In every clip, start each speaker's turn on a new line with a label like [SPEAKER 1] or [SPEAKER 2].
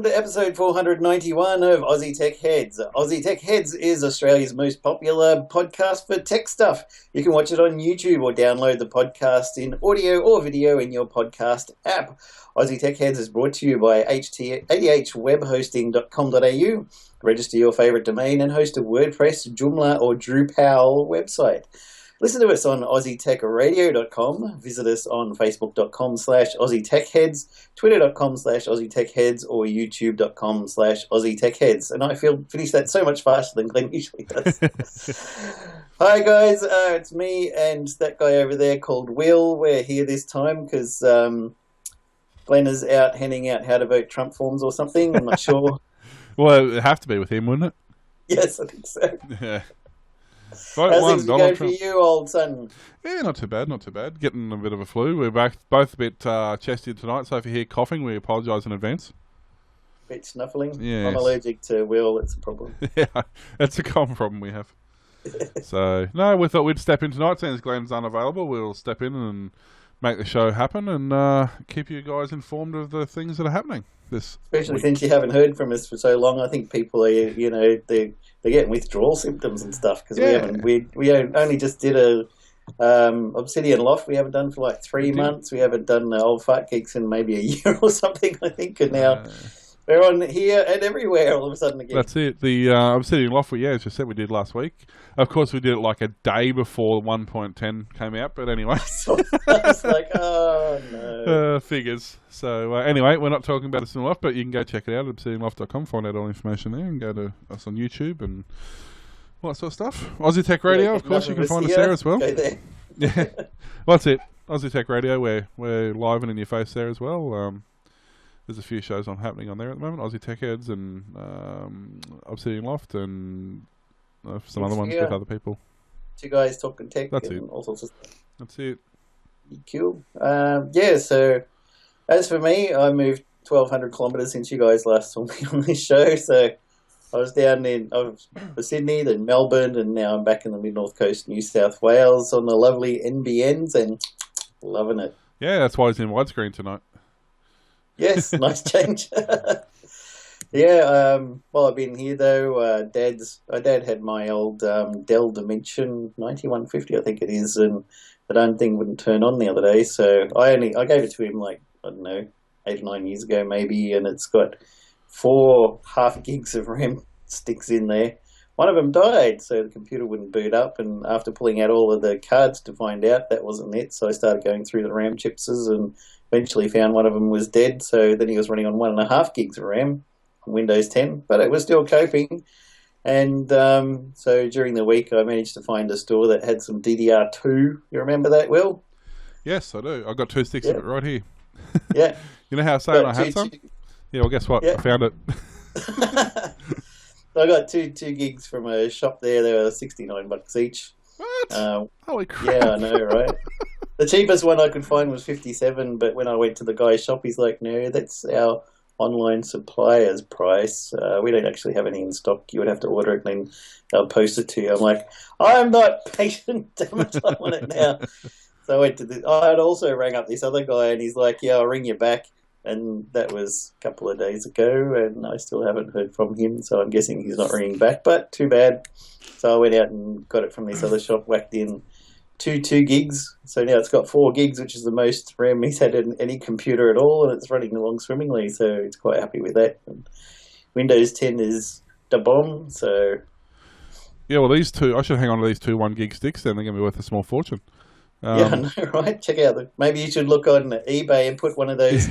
[SPEAKER 1] Welcome to episode 491 of Aussie Tech Heads. Aussie Tech Heads is Australia's most popular podcast for tech stuff. You can watch it on YouTube or download the podcast in audio or video in your podcast app. Aussie Tech Heads is brought to you by adhwebhosting.com.au. Register your favourite domain and host a WordPress, Joomla or Drupal website. Listen to us on AussieTechRadio.com. Visit us on Facebook.com/AussieTechHeads, Twitter.com/AussieTechHeads, or YouTube.com/AussieTechHeads. And I finish that so much faster than Glenn usually does. Hi guys, it's me and that guy over there called Will. We're here this time because Glenn is out handing out how to vote Trump forms or something. I'm not sure.
[SPEAKER 2] Well, it'd have to be with him, wouldn't it?
[SPEAKER 1] Yes, I think so.
[SPEAKER 2] Yeah.
[SPEAKER 1] Vote How's things going for you, old son?
[SPEAKER 2] Yeah, not too bad, not too bad. Getting a bit of a flu. We're both a bit chesty tonight, so if you hear coughing, we apologise in advance.
[SPEAKER 1] Bit snuffling?
[SPEAKER 2] Yes.
[SPEAKER 1] I'm allergic to Will, it's a problem.
[SPEAKER 2] Yeah, that's a common problem we have. So, no, we thought we'd step in tonight. Since Glenn's unavailable, we'll step in and make the show happen and keep you guys informed of the things that are happening.
[SPEAKER 1] Especially since you haven't heard from us for so long, I think people are, they're getting withdrawal symptoms and stuff because we only just did a Obsidian Loft. We haven't done for like 3 months. We haven't done the Old Fart Geeks in maybe a year or something, I think. And now we're on here and everywhere all of a sudden again.
[SPEAKER 2] That's it. The Obsidian Loft, as you said, we did last week. Of course, we did it like a day before 1.10 came out, but anyway.
[SPEAKER 1] I was like, oh, no.
[SPEAKER 2] Figures. So, anyway, we're not talking about Obsidian Loft, but you can go check it out at obsidianloft.com, find out all the information there, and go to us on YouTube and all that sort of stuff. Aussie Tech Radio, of course, you can find us there as well.
[SPEAKER 1] Go there.
[SPEAKER 2] Yeah. Well, that's it. Aussie Tech Radio, we're live and in your face there as well. There's a few shows happening on there at the moment. Aussie Tech Heads and Obsidian Loft and some other ones with other people.
[SPEAKER 1] 2 guys talking tech.
[SPEAKER 2] That's
[SPEAKER 1] and
[SPEAKER 2] it.
[SPEAKER 1] All sorts of stuff.
[SPEAKER 2] That's it.
[SPEAKER 1] Cool. So as for me, I moved 1,200 kilometres since you guys last saw me on this show. So I was down in Sydney, then Melbourne, and now I'm back in the mid-north coast, New South Wales, on the lovely NBNs and loving it.
[SPEAKER 2] Yeah, that's why he's in widescreen tonight.
[SPEAKER 1] Yes, nice change. Yeah, while I've been here though, Dad had my old Dell Dimension 9150, I think it is, and the darn thing wouldn't turn on the other day, so I gave it to him like, I don't know, 8 or 9 years ago maybe, and it's got 4 half gigs of RAM sticks in there. One of them died, so the computer wouldn't boot up, and after pulling out all of the cards to find out that wasn't it, so I started going through the RAM chipses and eventually found one of them was dead, so then he was running on 1.5 gigs of RAM on Windows 10, but it was still coping. And so during the week I managed to find a store that had some DDR2. You remember that, Will?
[SPEAKER 2] Yes, I do. I've got 2 sticks of it right here.
[SPEAKER 1] Yeah.
[SPEAKER 2] You know how I was saying I had some? Yeah, well, guess what? I found it.
[SPEAKER 1] I got two gigs from a shop there. They were $69 each.
[SPEAKER 2] What? Holy crap.
[SPEAKER 1] Yeah, I know, right? The cheapest one I could find was $57, but when I went to the guy's shop, he's like, no, that's our online supplier's price. We don't actually have any in stock. You would have to order it and then they'll post it to you. I'm like, I'm not patient. Damn it, I want it now. So I went to I had also rang up this other guy and he's like, yeah, I'll ring you back. And that was a couple of days ago and I still haven't heard from him. So I'm guessing he's not ringing back, but too bad. So I went out and got it from this other shop, whacked in 2 gigs. So now it's got 4 gigs, which is the most RAM he's had in any computer at all, and it's running along swimmingly, so it's quite happy with that. And Windows 10 is the bomb, so...
[SPEAKER 2] Yeah, well, these 2, I should hang on to these 2 1 gig sticks, then they're going to be worth a small fortune.
[SPEAKER 1] Yeah, I know, right? Check out maybe you should look on eBay and put one of those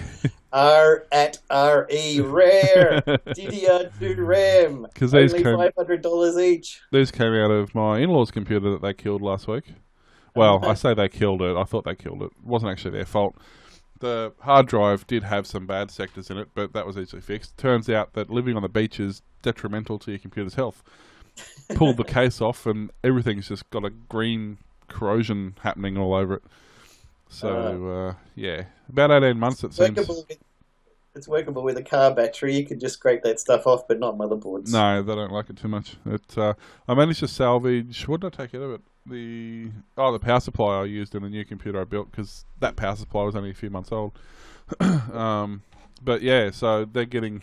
[SPEAKER 1] R@RE rare DDR2 RAM. Because only $500 each.
[SPEAKER 2] These came out of my in-laws' computer that they killed last week. Well, I say they killed it. I thought they killed it. It wasn't actually their fault. The hard drive did have some bad sectors in it, but that was easily fixed. Turns out that living on the beach is detrimental to your computer's health. Pulled the case off, and everything's just got a green corrosion happening all over it. So, yeah. About 18 months, it seems.
[SPEAKER 1] It's workable with a car battery. You can just scrape that stuff off, but not motherboards.
[SPEAKER 2] No, they don't like it too much. I managed to salvage... What did I take out of it? The power supply I used in the new computer I built, because that power supply was only a few months old. But yeah, so they're getting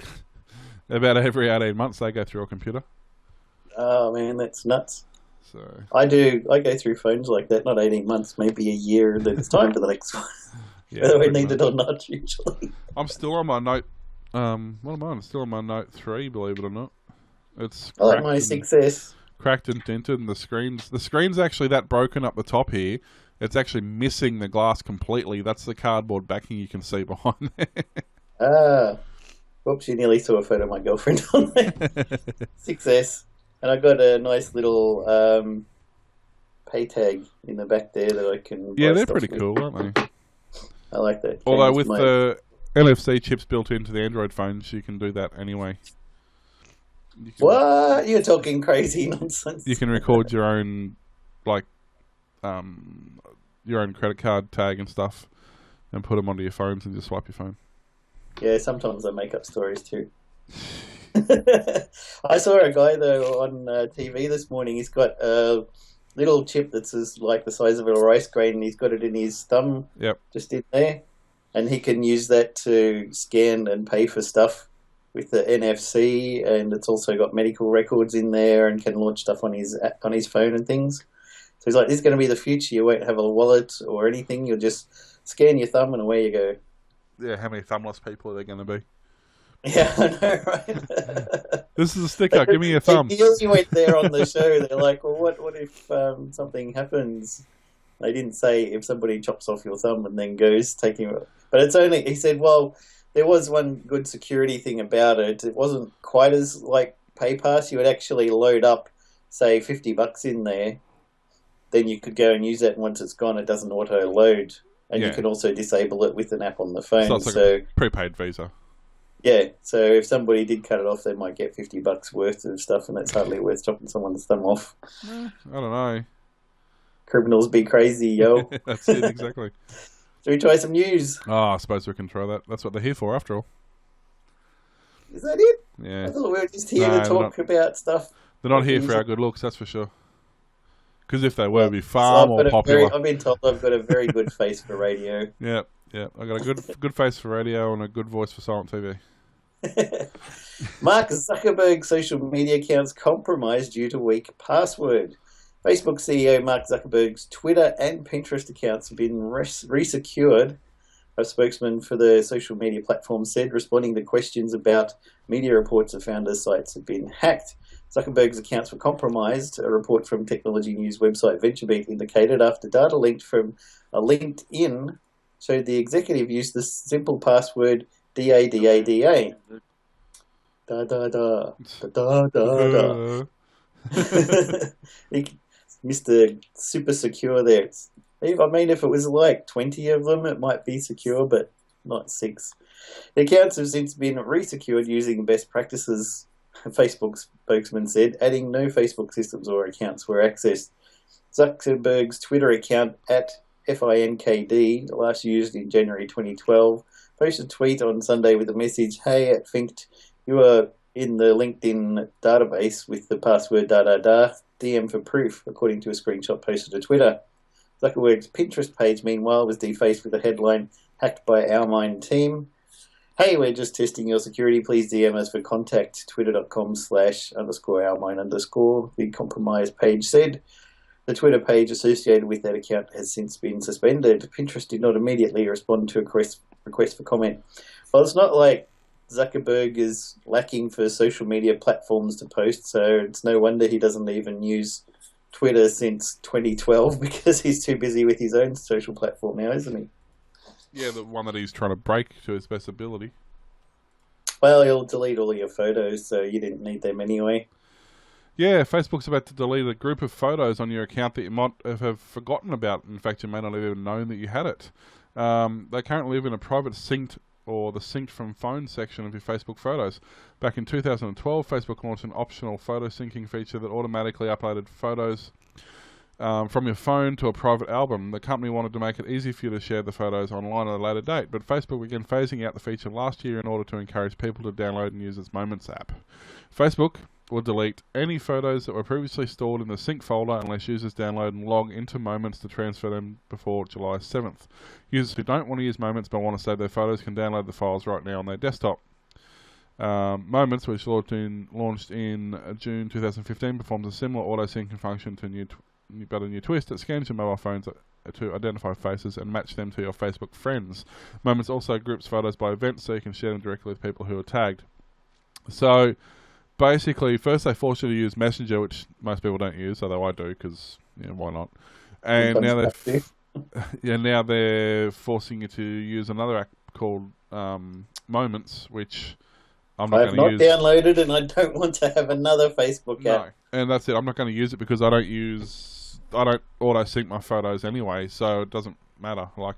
[SPEAKER 2] About every 18 months they go through a computer.
[SPEAKER 1] Oh man, that's nuts.
[SPEAKER 2] So
[SPEAKER 1] I go through phones like that, not 18 months, maybe a year, and then it's time for the next one.
[SPEAKER 2] yeah,
[SPEAKER 1] Whether we
[SPEAKER 2] pretty
[SPEAKER 1] need
[SPEAKER 2] much.
[SPEAKER 1] it or not, usually.
[SPEAKER 2] I'm still on my Note. What am I on? Still on my Note 3, believe it or not. It's
[SPEAKER 1] I like my 6S.
[SPEAKER 2] cracked and dented, and the screen's actually that broken up the top here. It's actually missing the glass completely. That's the cardboard backing you can see behind there.
[SPEAKER 1] Ah, whoops, you nearly saw a photo of my girlfriend on there. 6S. And I got a nice little pay tag in the back there that I can
[SPEAKER 2] Yeah,
[SPEAKER 1] buy
[SPEAKER 2] they're
[SPEAKER 1] stuff
[SPEAKER 2] pretty
[SPEAKER 1] with.
[SPEAKER 2] cool, aren't they?
[SPEAKER 1] I like that.
[SPEAKER 2] Although
[SPEAKER 1] Came
[SPEAKER 2] with
[SPEAKER 1] my-
[SPEAKER 2] the NFC chips built into the Android phones, you can do that anyway.
[SPEAKER 1] What? You're talking crazy nonsense.
[SPEAKER 2] You can record your own, like, your own credit card tag and stuff, and put them onto your phones and just swipe your phone.
[SPEAKER 1] Yeah, sometimes I make up stories too. I saw a guy though on TV this morning. He's got a little chip that's like the size of a rice grain, and he's got it in his thumb,
[SPEAKER 2] Yep.
[SPEAKER 1] just in there, and he can use that to scan and pay for stuff with the NFC, and it's also got medical records in there, and can launch stuff on his phone and things. So he's like, "This is going to be the future. You won't have a wallet or anything. You'll just scan your thumb, and away you go."
[SPEAKER 2] Yeah, how many thumbless people are there going to be?
[SPEAKER 1] Yeah, I know, right?
[SPEAKER 2] This is a sticker. Give me your thumb.
[SPEAKER 1] He went there on the show. They're like, "Well, what if something happens?" They didn't say if somebody chops off your thumb and then goes taking it. But it's only, he said, well, there was one good security thing about it. It wasn't quite as like PayPass. You would actually load up, say, $50 in there. Then you could go and use it, and once it's gone, it doesn't auto load. And
[SPEAKER 2] Yeah.
[SPEAKER 1] you can also disable it with an app on the phone.
[SPEAKER 2] So it's like a prepaid Visa.
[SPEAKER 1] Yeah, so if somebody did cut it off, they might get $50 worth of stuff, and that's hardly worth chopping someone's thumb off.
[SPEAKER 2] I don't know.
[SPEAKER 1] Criminals be crazy, yo.
[SPEAKER 2] That's it, exactly.
[SPEAKER 1] Should we try some news?
[SPEAKER 2] Oh, I suppose we can try that. That's what they're here for, after all.
[SPEAKER 1] Is that it?
[SPEAKER 2] Yeah.
[SPEAKER 1] I thought we were just here
[SPEAKER 2] No,
[SPEAKER 1] to talk about stuff.
[SPEAKER 2] They're not here for our good looks, that's for sure. Because if they were, it'd be far more popular.
[SPEAKER 1] I've been told I've got a very good face for radio.
[SPEAKER 2] Yeah. I got a good face for radio and a good voice for silent TV.
[SPEAKER 1] Mark Zuckerberg's social media accounts compromised due to weak password. Facebook CEO Mark Zuckerberg's Twitter and Pinterest accounts have been resecured. A spokesman for the social media platform said, responding to questions about media reports of founders' sites had been hacked. Zuckerberg's accounts were compromised, a report from technology news website VentureBeat indicated, after data leaked from a LinkedIn showed the executive used the simple password DADADA. Da da da da da da. Mr. Super Secure there. I mean, if it was like 20 of them, it might be secure, but not 6. The accounts have since been resecured using best practices, Facebook spokesman said, adding no Facebook systems or accounts were accessed. Zuckerberg's Twitter account at FINKD, last used in January 2012, posted a tweet on Sunday with a message, "Hey, at Finked, you are in the LinkedIn database with the password da-da-da, DM for proof," according to a screenshot posted to Twitter. Zuckerberg's Pinterest page, meanwhile, was defaced with a headline, "Hacked by Our Mind Team." "Hey, we're just testing your security. Please DM us for contact, twitter.com/_ourmind_," the compromised page said. The Twitter page associated with that account has since been suspended. Pinterest did not immediately respond to a request for comment. Well, it's not like Zuckerberg is lacking for social media platforms to post, so it's no wonder he doesn't even use Twitter since 2012 because he's too busy with his own social platform now, isn't he?
[SPEAKER 2] Yeah, the one that he's trying to break to his best ability.
[SPEAKER 1] Well, he'll delete all your photos, so you didn't need them anyway.
[SPEAKER 2] Yeah, Facebook's about to delete a group of photos on your account that you might have forgotten about. In fact, you may not have even known that you had it. They currently live in a private synced or the synced from phone section of your Facebook photos. Back in 2012, Facebook launched an optional photo syncing feature that automatically uploaded photos from your phone to a private album. The company wanted to make it easy for you to share the photos online at a later date, but Facebook began phasing out the feature last year in order to encourage people to download and use its Moments app. Facebook will delete any photos that were previously stored in the sync folder unless users download and log into Moments to transfer them before July 7th. Users who don't want to use Moments but want to save their photos can download the files right now on their desktop. Moments, which launched in June 2015, performs a similar auto-syncing function to but a new twist. It scans your mobile phones to identify faces and match them to your Facebook friends. Moments also groups photos by events so you can share them directly with people who are tagged. So basically, first they force you to use Messenger, which most people don't use, although I do because why not? And now they're forcing you to use another app called Moments, which I'm not going to use.
[SPEAKER 1] I have not downloaded, and I don't want to have another Facebook app.
[SPEAKER 2] No, and that's it. I'm not going to use it because I don't auto sync my photos anyway, so it doesn't matter. Like,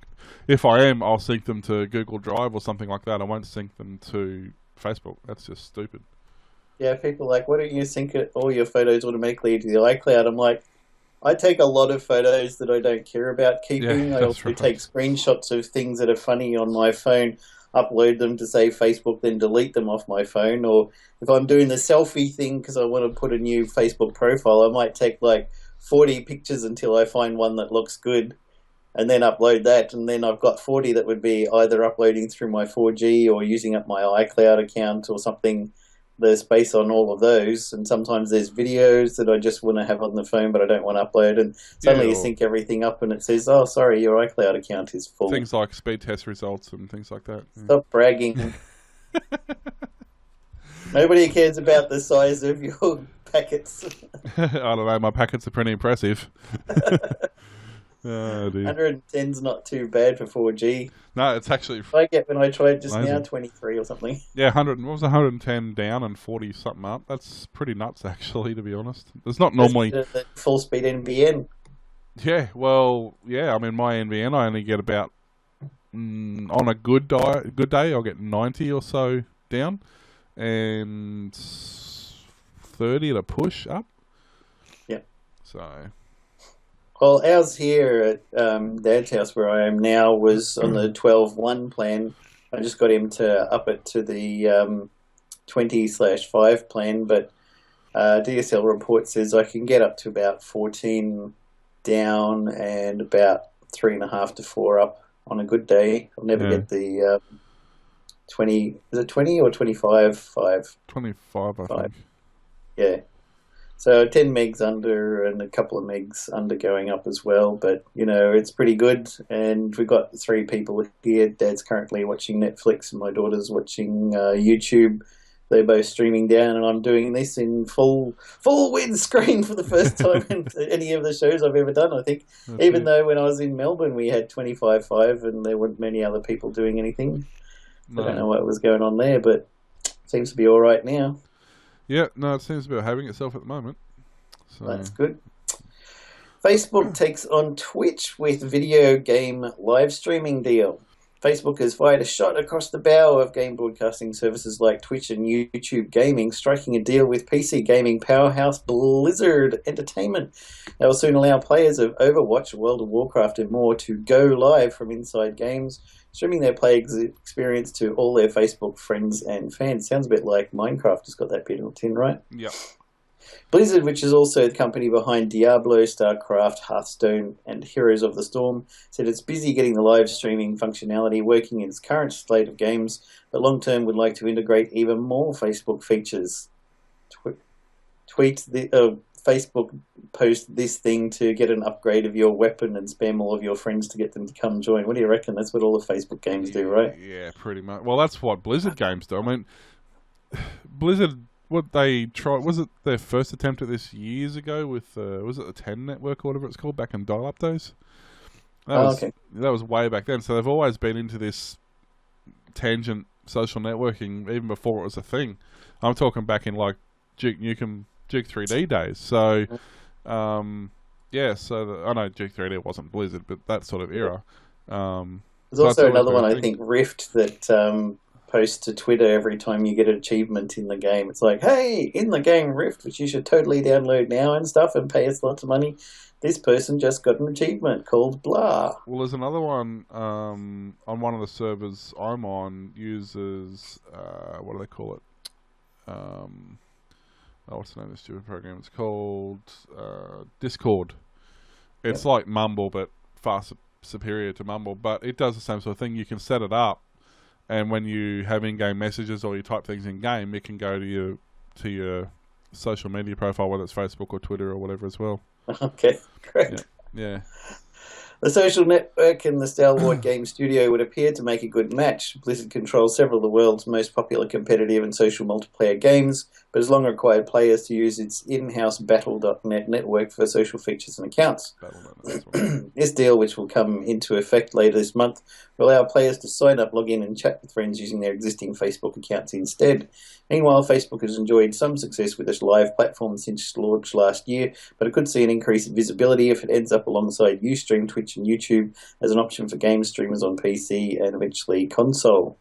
[SPEAKER 2] if I am, I'll sync them to Google Drive or something like that. I won't sync them to Facebook. That's just stupid.
[SPEAKER 1] Yeah, people are like, why don't you sync all your photos automatically to the iCloud? I'm like, I take a lot of photos that I don't care about keeping. I also take screenshots of things that are funny on my phone, upload them to, say, Facebook, then delete them off my phone. Or if I'm doing the selfie thing because I want to put a new Facebook profile, I might take like 40 pictures until I find one that looks good and then upload that. And then I've got 40 that would be either uploading through my 4G or using up my iCloud account or something. There's space on all of those, and sometimes there's videos that I just want to have on the phone but I don't want to upload, and suddenly you sync everything up and it says, oh, sorry, your iCloud account is full.
[SPEAKER 2] Things like speed test results and things like that.
[SPEAKER 1] Stop bragging. Nobody cares about the size of your packets.
[SPEAKER 2] I don't know, my packets are pretty impressive. Oh,
[SPEAKER 1] 110's not too bad for 4G.
[SPEAKER 2] No, it's actually...
[SPEAKER 1] I get when I tried just now, 23 or something.
[SPEAKER 2] Yeah, 110 down and 40 something up. That's pretty nuts, actually, to be honest. It's not normally...
[SPEAKER 1] Full speed NBN.
[SPEAKER 2] Yeah, well, yeah, I mean, my NBN, I only get about... on a good day, I'll get 90 or so down. And 30 to push up.
[SPEAKER 1] Yeah.
[SPEAKER 2] So...
[SPEAKER 1] Well, ours here at Dad's house where I am now was on the 12.1 plan. I just got him to up it to the 20/5 plan, but DSL report says I can get up to about 14 down and about 3.5 to 4 up on a good day. I'll never get the 20. Is it 20 or 25/5?
[SPEAKER 2] 25, I think.
[SPEAKER 1] Yeah. So 10 megs under and a couple of megs under going up as well. But, it's pretty good. And we've got 3 people here. Dad's currently watching Netflix and my daughter's watching YouTube. They're both streaming down, and I'm doing this in full windscreen for the first time in any of the shows I've ever done, I think. Even though when I was in Melbourne, we had 25/5 and there weren't many other people doing anything. No. I don't know what was going on there, but it seems to be all right now.
[SPEAKER 2] Yeah, no, it seems to be behaving itself at the moment. So.
[SPEAKER 1] That's good. Facebook takes on Twitch with video game live streaming deal. Facebook has fired a shot across the bow of game broadcasting services like Twitch and YouTube Gaming, striking a deal with PC gaming powerhouse Blizzard Entertainment. They will soon allow players of Overwatch, World of Warcraft and more to go live from inside games, streaming their play experience to all their Facebook friends and fans. Sounds a bit like Minecraft has got that bit built in, right?
[SPEAKER 2] Yep.
[SPEAKER 1] Blizzard, which is also the company behind Diablo, StarCraft, Hearthstone, and Heroes of the Storm, said it's busy getting the live streaming functionality working in its current slate of games, but long-term would like to integrate even more Facebook features. Facebook post this thing to get an upgrade of your weapon and spam all of your friends to get them to come join. What do you reckon? That's what all the Facebook games do, right?
[SPEAKER 2] Yeah, pretty much. Well, that's what Blizzard games do. I mean, Blizzard... What they tried, was it their first attempt at this years ago with, was it the 10 network or whatever it's called, back in dial-up days? That was way back then. So they've always been into this tangent social networking even before it was a thing. I'm talking back in like Duke Nukem, Duke 3D days. So, I know Duke 3D wasn't Blizzard, but that sort of era.
[SPEAKER 1] There's also another one, I think, Rift, that... post to Twitter every time you get an achievement in the game. It's like, hey, in the game Rift, which you should totally download now and stuff and pay us lots of money, this person just got an achievement called blah.
[SPEAKER 2] Well, there's another one on one of the servers I'm on, uses, what do they call it? What's the name of the stupid program? It's called Discord. It's like Mumble, but far superior to Mumble, but it does the same sort of thing. You can set it up and when you have in-game messages or you type things in-game, it can go to your social media profile, whether it's Facebook or Twitter or whatever as well.
[SPEAKER 1] Okay, great.
[SPEAKER 2] Yeah.
[SPEAKER 1] The social network and the Star Wars game studio would appear to make a good match. Blizzard controls several of the world's most popular competitive and social multiplayer games, but has long required players to use its in-house Battle.net network for social features and accounts. This deal, which will come into effect later this month, will allow players to sign up, log in, and chat with friends using their existing Facebook accounts instead. Meanwhile, Facebook has enjoyed some success with its live platform since launch last year, but it could see an increase in visibility if it ends up alongside Ustream, Twitch, and YouTube as an option for game streamers on PC and eventually console.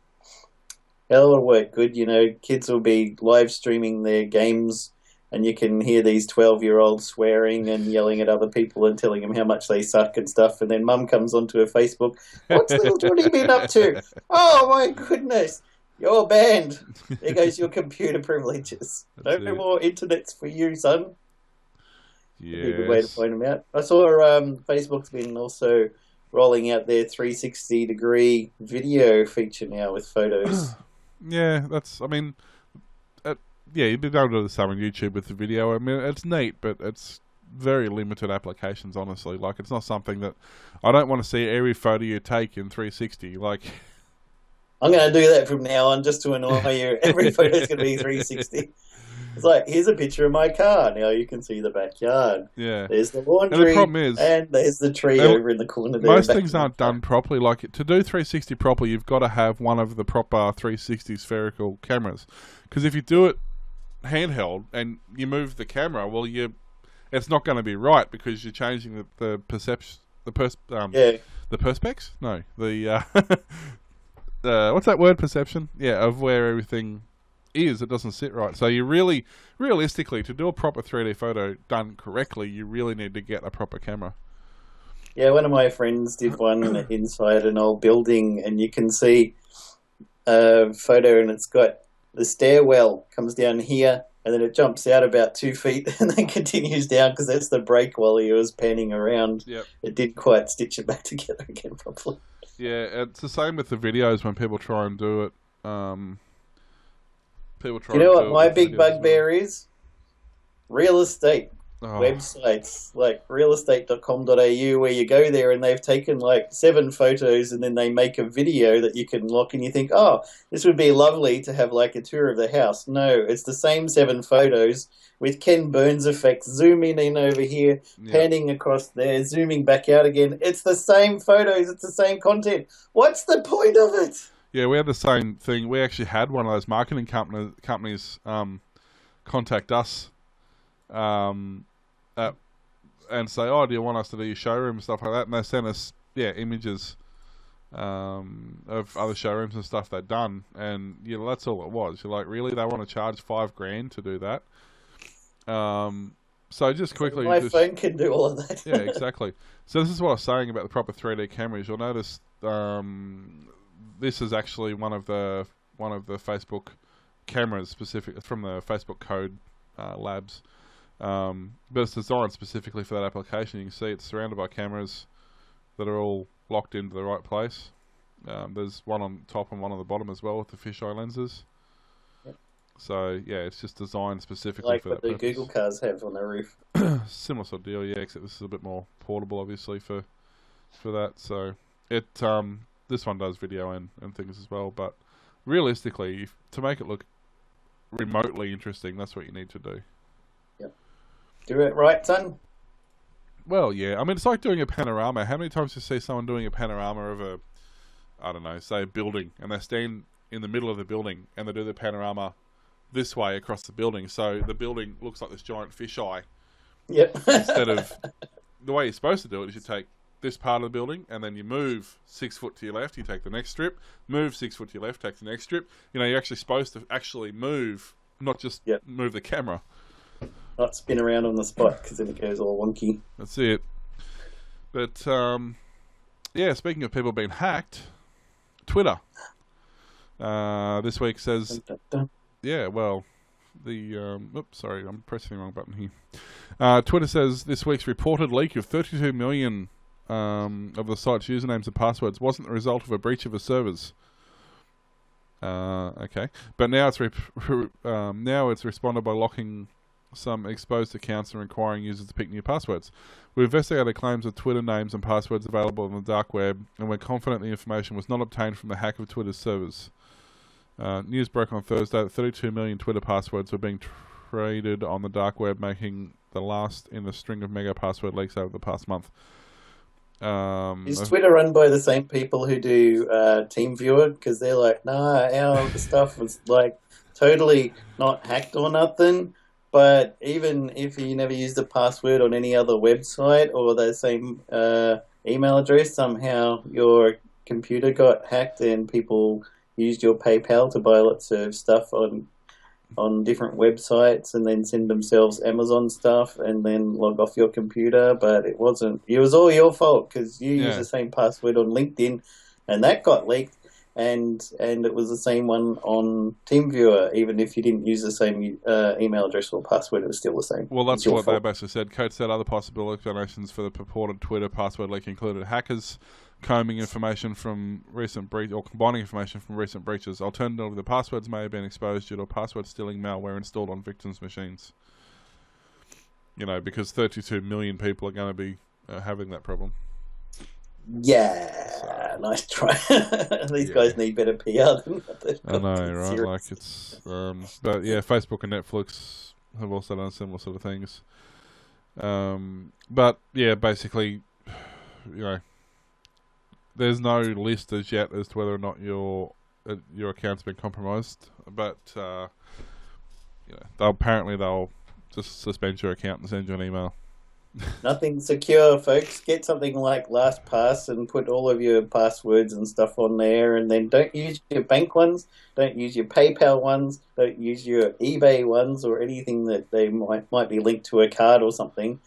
[SPEAKER 1] That'll work good. Kids will be live streaming their games, and you can hear these 12-year-olds swearing and yelling at other people and telling them how much they suck and stuff, and then mum comes onto her Facebook, "What's little Johnny been up to? Oh my goodness, you're banned. There goes your computer privileges. No more internets for you, son."
[SPEAKER 2] Yes.
[SPEAKER 1] A good way to point them out. I saw Facebook's been also rolling out their 360-degree video feature now with photos.
[SPEAKER 2] Yeah, you'd be able to do the same on YouTube with the video. I mean, it's neat, but it's very limited applications, honestly. Like, it's not something that... I don't want to see every photo you take in 360. Like...
[SPEAKER 1] I'm going to do that from now on just to annoy you. Every photo's going to be 360. It's like, here's a picture of my car. Now you can see the backyard.
[SPEAKER 2] Yeah.
[SPEAKER 1] There's the laundry.
[SPEAKER 2] And the problem is...
[SPEAKER 1] And there's the tree over in the corner there.
[SPEAKER 2] Most things aren't done properly. Like, to do 360 properly, you've got to have one of the proper 360 spherical cameras. Because if you do it handheld and you move the camera, well, it's not going to be right because you're changing the perception... The perspex? No. What's that word? Perception? Yeah, of where everything... it doesn't sit right. So you really, realistically, to do a proper 3D photo done correctly, you really need to get a proper camera.
[SPEAKER 1] Yeah, one of my friends did one inside an old building, and you can see a photo, and it's got the stairwell comes down here, and then it jumps out about 2 feet, and then continues down because that's the break while he was panning around.
[SPEAKER 2] Yep.
[SPEAKER 1] It didn't quite stitch it back together again properly.
[SPEAKER 2] Yeah, it's the same with the videos when people try and do it.
[SPEAKER 1] You know what my big bugbear is? Real estate websites like realestate.com.au, where you go there and they've taken like 7 photos and then they make a video that you can lock, and you think, oh, this would be lovely to have like a tour of the house. No, it's the same 7 photos with Ken Burns effects, zooming in over here, panning across there, zooming back out again. It's the same photos, it's the same content. What's the point of it?
[SPEAKER 2] Yeah, we had the same thing. We actually had one of those marketing companies contact us and say, "Oh, do you want us to do your showroom and stuff like that?" And they sent us, images of other showrooms and stuff they'd done, and that's all it was. You're like, really? They want to charge $5,000 to do that? So just quickly,
[SPEAKER 1] my phone can do all of that.
[SPEAKER 2] Yeah, exactly. So this is what I was saying about the proper 3D cameras. You'll notice. This is actually one of the Facebook cameras specific from the Facebook Code Labs, but it's designed specifically for that application. You can see it's surrounded by cameras that are all locked into the right place. There's one on top and one on the bottom as well with the fisheye lenses. Yep. So yeah, it's just designed specifically for that purpose.
[SPEAKER 1] Like what the Google cars have on their roof.
[SPEAKER 2] Similar sort of deal, yeah. Except this is a bit more portable, obviously for that. So it. This one does video and things as well, but realistically, to make it look remotely interesting, that's what you need to do.
[SPEAKER 1] Yep. Do it right, son.
[SPEAKER 2] Well, yeah. I mean, it's like doing a panorama. How many times do you see someone doing a panorama of say a building, and they stand in the middle of the building, and they do the panorama this way across the building, so the building looks like this giant fisheye.
[SPEAKER 1] Yep.
[SPEAKER 2] Instead of... The way you're supposed to do it is you take this part of the building, and then you move 6 foot to your left, you take the next strip, move 6 foot to your left, take the next strip. You're actually supposed to actually move, not just move the camera.
[SPEAKER 1] Not spin around on the spot, because then it goes all wonky.
[SPEAKER 2] That's it. But, speaking of people being hacked, Twitter this week says...
[SPEAKER 1] Dun, dun, dun.
[SPEAKER 2] Yeah, well... sorry, I'm pressing the wrong button here. Twitter says this week's reported leak of 32 million of the site's usernames and passwords wasn't the result of a breach of the servers. Okay, but now now it's responded by locking some exposed accounts and requiring users to pick new passwords. We investigated claims of Twitter names and passwords available on the dark web, and we're confident the information was not obtained from the hack of Twitter's servers. News broke on Thursday that 32 million Twitter passwords were being traded on the dark web, making the last in a string of mega password leaks over the past month.
[SPEAKER 1] Is Twitter run by the same people who do TeamViewer? Because they're like, nah, our stuff was like totally not hacked or nothing. But even if you never used a password on any other website or the same email address, somehow your computer got hacked and people used your PayPal to buy lots of stuff on different websites and then send themselves Amazon stuff and then log off your computer. But it wasn't. It was all your fault because you used the same password on LinkedIn and that got leaked. And it was the same one on TeamViewer. Even if you didn't use the same email address or password, it was still the same.
[SPEAKER 2] Well, that's what they basically said. Coates said other possible explanations for the purported Twitter password leak included hackers combing information from recent breach or combining information from recent breaches. Alternatively, the passwords may have been exposed due to password stealing malware installed on victims' machines. You know, because 32 million people are going to be having that problem.
[SPEAKER 1] Yeah, nice try. These guys need better PR than that.
[SPEAKER 2] I know, right? Serious. Like it's, but yeah, Facebook and Netflix have also done similar sort of things. But yeah, basically, you know, there's no list as yet as to whether or not your account's been compromised. But you know, they'll just suspend your account and send you an email.
[SPEAKER 1] Nothing secure, folks. Get something like LastPass and put all of your passwords and stuff on there, and then don't use your bank ones, don't use your PayPal ones, don't use your eBay ones or anything that they might be linked to a card or something.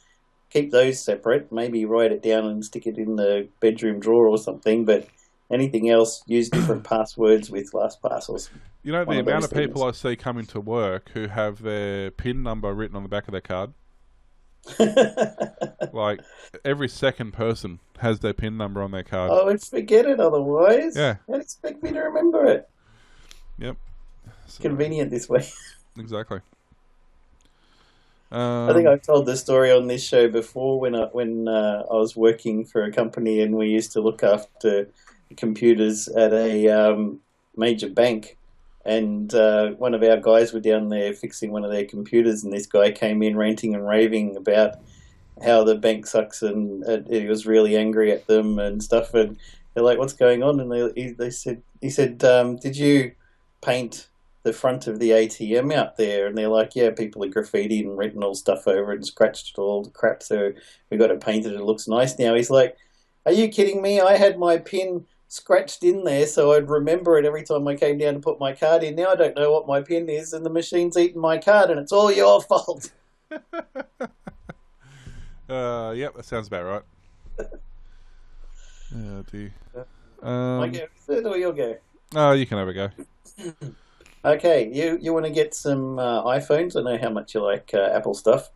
[SPEAKER 1] Keep those separate. Maybe write it down and stick it in the bedroom drawer or something, but anything else, use different passwords with LastPass or something.
[SPEAKER 2] You know, the amount of people I see coming to work who have their PIN number written on the back of their card. Like every second person has their PIN number on their card.
[SPEAKER 1] I would forget it otherwise.
[SPEAKER 2] Yeah,
[SPEAKER 1] they'd expect me to remember it.
[SPEAKER 2] Yep,
[SPEAKER 1] so, convenient this way.
[SPEAKER 2] Exactly.
[SPEAKER 1] I think I've told this story on this show before when I was working for a company and we used to look after computers at a major bank. And one of our guys were down there fixing one of their computers, and this guy came in ranting and raving about how the bank sucks, and he was really angry at them and stuff. And they're like, "What's going on?" And he said, "Did you paint the front of the ATM out there?" And they're like, "Yeah, people have graffitied and written all stuff over it and scratched all the crap, so we got it painted. It looks nice now." He's like, "Are you kidding me? I had my PIN scratched in there so I'd remember it every time I came down to put my card in. Now I don't know what my PIN is and the machine's eaten my card and it's all your fault."
[SPEAKER 2] Yep, that sounds about right. Oh dear.
[SPEAKER 1] I go first or you'll go?
[SPEAKER 2] Oh, you can have a go.
[SPEAKER 1] Okay, you want to get some iPhones? I know how much you like Apple stuff.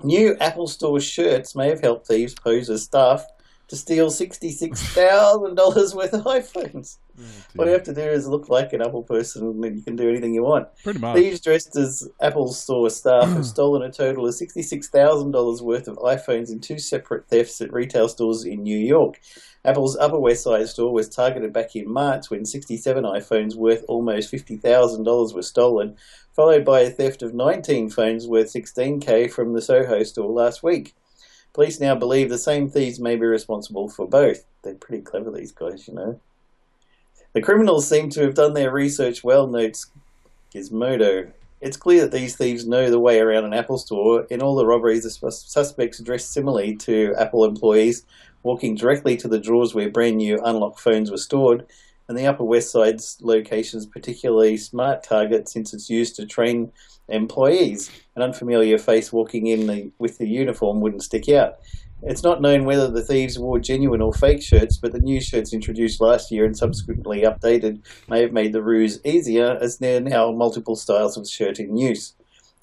[SPEAKER 1] New Apple Store shirts may have helped thieves pose as staff to steal $66,000 worth of iPhones. Oh, what you have to do is look like an Apple person and you can do anything you want.
[SPEAKER 2] Pretty much.
[SPEAKER 1] Thieves dressed as Apple Store staff have stolen a total of $66,000 worth of iPhones in two separate thefts at retail stores in New York. Apple's Upper West Side store was targeted back in March when 67 iPhones worth almost $50,000 were stolen, followed by a theft of 19 phones worth $16,000 from the Soho store last week. Police now believe the same thieves may be responsible for both. They're pretty clever, these guys, you know. The criminals seem to have done their research well, notes Gizmodo. It's clear that these thieves know the way around an Apple store. In all the robberies, the suspects dressed similarly to Apple employees, walking directly to the drawers where brand new unlocked phones were stored. And the Upper West Side's location is particularly smart target since it's used to train employees. An unfamiliar face walking in with the uniform wouldn't stick out. It's not known whether the thieves wore genuine or fake shirts, but the new shirts introduced last year and subsequently updated may have made the ruse easier, as there are now multiple styles of shirt in use.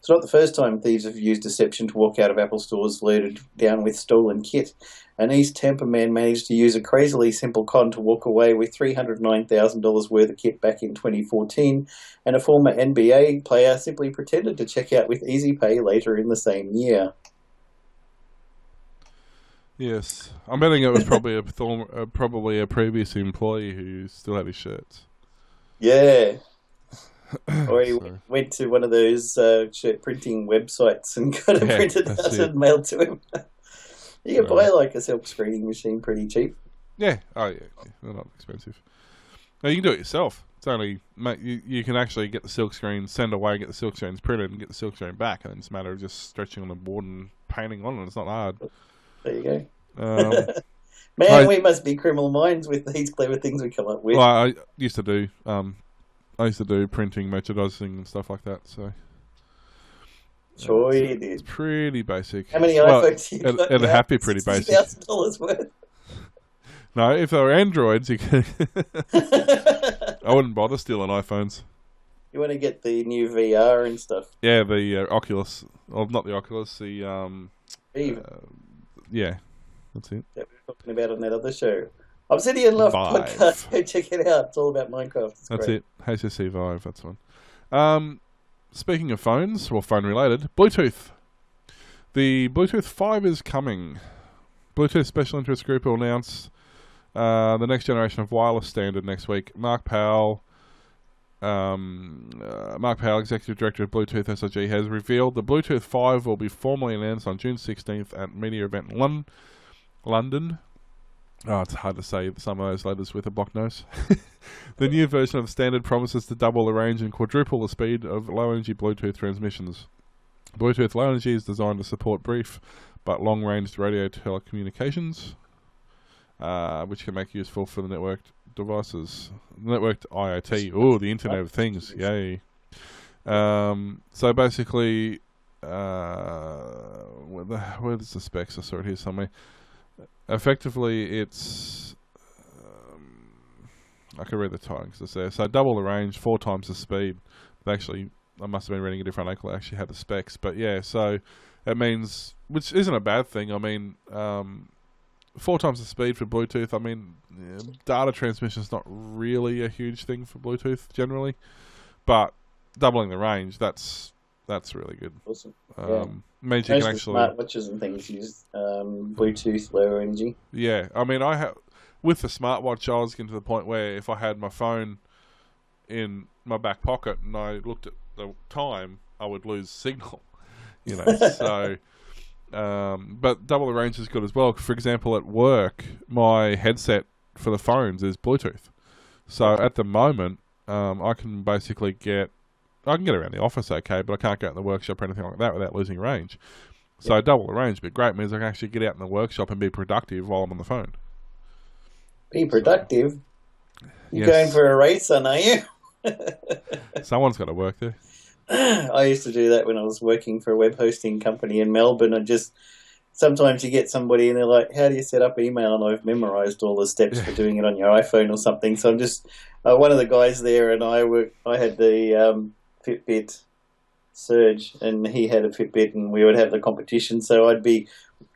[SPEAKER 1] It's not the first time thieves have used deception to walk out of Apple stores loaded down with stolen kit. An East Tampa man managed to use a crazily simple con to walk away with $309,000 worth of kit back in 2014, and a former NBA player simply pretended to check out with Easy Pay later in the same year.
[SPEAKER 2] Yes, I'm betting it was probably a previous employee who still had his shirts.
[SPEAKER 1] Yeah. Or he went to one of those shirt printing websites and got it printed out and mailed to him. You can buy like a silk screening machine pretty cheap.
[SPEAKER 2] Yeah. Oh, yeah. They're not expensive. No, you can do it yourself. It's only, mate, you can actually get the silk screen, send away, get the silk screens printed, and get the silk screen back. And it's a matter of just stretching on the board and painting on it. It's not hard.
[SPEAKER 1] There you go. Man, we must be criminal minds with these clever things we come up with.
[SPEAKER 2] Well, I used to do printing, merchandising, and stuff like that. So
[SPEAKER 1] sure, you did.
[SPEAKER 2] It's pretty basic.
[SPEAKER 1] How many iPhones you got?
[SPEAKER 2] It'd have to be pretty basic.
[SPEAKER 1] $60,000 worth.
[SPEAKER 2] No, if they were Androids, you could. I wouldn't bother stealing iPhones.
[SPEAKER 1] You want to get the new VR and stuff?
[SPEAKER 2] Yeah, the Oculus. Well, not the Oculus. The yeah, that's it.
[SPEAKER 1] That we were talking about on that other show. Obsidian Love podcast. Go check it out. It's all about Minecraft.
[SPEAKER 2] That's great. It. HTC Vive. That's one. Speaking of phones, well, phone related, Bluetooth. The Bluetooth 5 is coming. Bluetooth Special Interest Group will announce the next generation of wireless standard next week. Mark Powell, Executive Director of Bluetooth SRG, has revealed the Bluetooth 5 will be formally announced on June 16th at Media Event London. Oh, it's hard to say some of those letters with a blocked nose. The new version of the standard promises to double the range and quadruple the speed of low-energy Bluetooth transmissions. Bluetooth Low Energy is designed to support brief but long-range radio telecommunications, which can make useful for the networked devices. Networked IoT. Oh, the Internet of Things. Yay. So basically, where's the specs? I saw it here somewhere. Effectively, it's... I can read the title because it's there. So double the range, 4 times the speed. But actually, I must have been reading a different article that actually had the specs. But yeah, so it means... Which isn't a bad thing. I mean, 4 times the speed for Bluetooth. I mean, data transmission is not really a huge thing for Bluetooth generally. But doubling the range, that's really good.
[SPEAKER 1] Awesome.
[SPEAKER 2] Means you can actually
[SPEAKER 1] smartwatches and things use Bluetooth low energy.
[SPEAKER 2] Yeah, I mean, with the smartwatch, I was getting to the point where if I had my phone in my back pocket and I looked at the time, I would lose signal. You know, so. But double the range is good as well. For example, at work, my headset for the phones is Bluetooth. So at the moment, I can basically get around the office okay, but I can't go out in the workshop or anything like that without losing range. So double the range would be great. It means I can actually get out in the workshop and be productive while I'm on the phone.
[SPEAKER 1] Be productive? You're going for a race, son, are you?
[SPEAKER 2] Someone's got to work there.
[SPEAKER 1] I used to do that when I was working for a web hosting company in Melbourne. Sometimes you get somebody and they're like, how do you set up email? And I've memorized all the steps for doing it on your iPhone or something. So I'm just, one of the guys there and I had the Fitbit Surge and he had a Fitbit and we would have the competition. So I'd be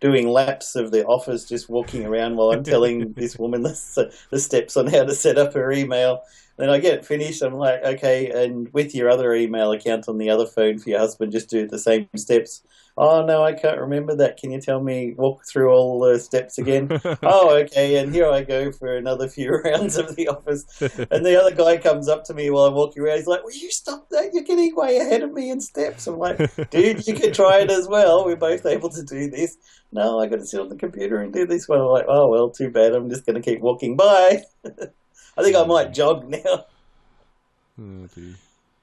[SPEAKER 1] doing laps of the office, just walking around while I'm telling this woman the steps on how to set up her email. Then I get it finished. I'm like, okay, and with your other email account on the other phone for your husband, just do the same steps. Oh, no, I can't remember that. Can you walk through all the steps again? Oh, okay, and here I go for another few rounds of the office. And the other guy comes up to me while I'm walking around. He's like, will you stop that? You're getting way ahead of me in steps. I'm like, dude, you can try it as well. We're both able to do this. No, I got to sit on the computer and do this one. I'm like, oh, well, too bad. I'm just going to keep walking by. I think I might jog now.
[SPEAKER 2] Oh,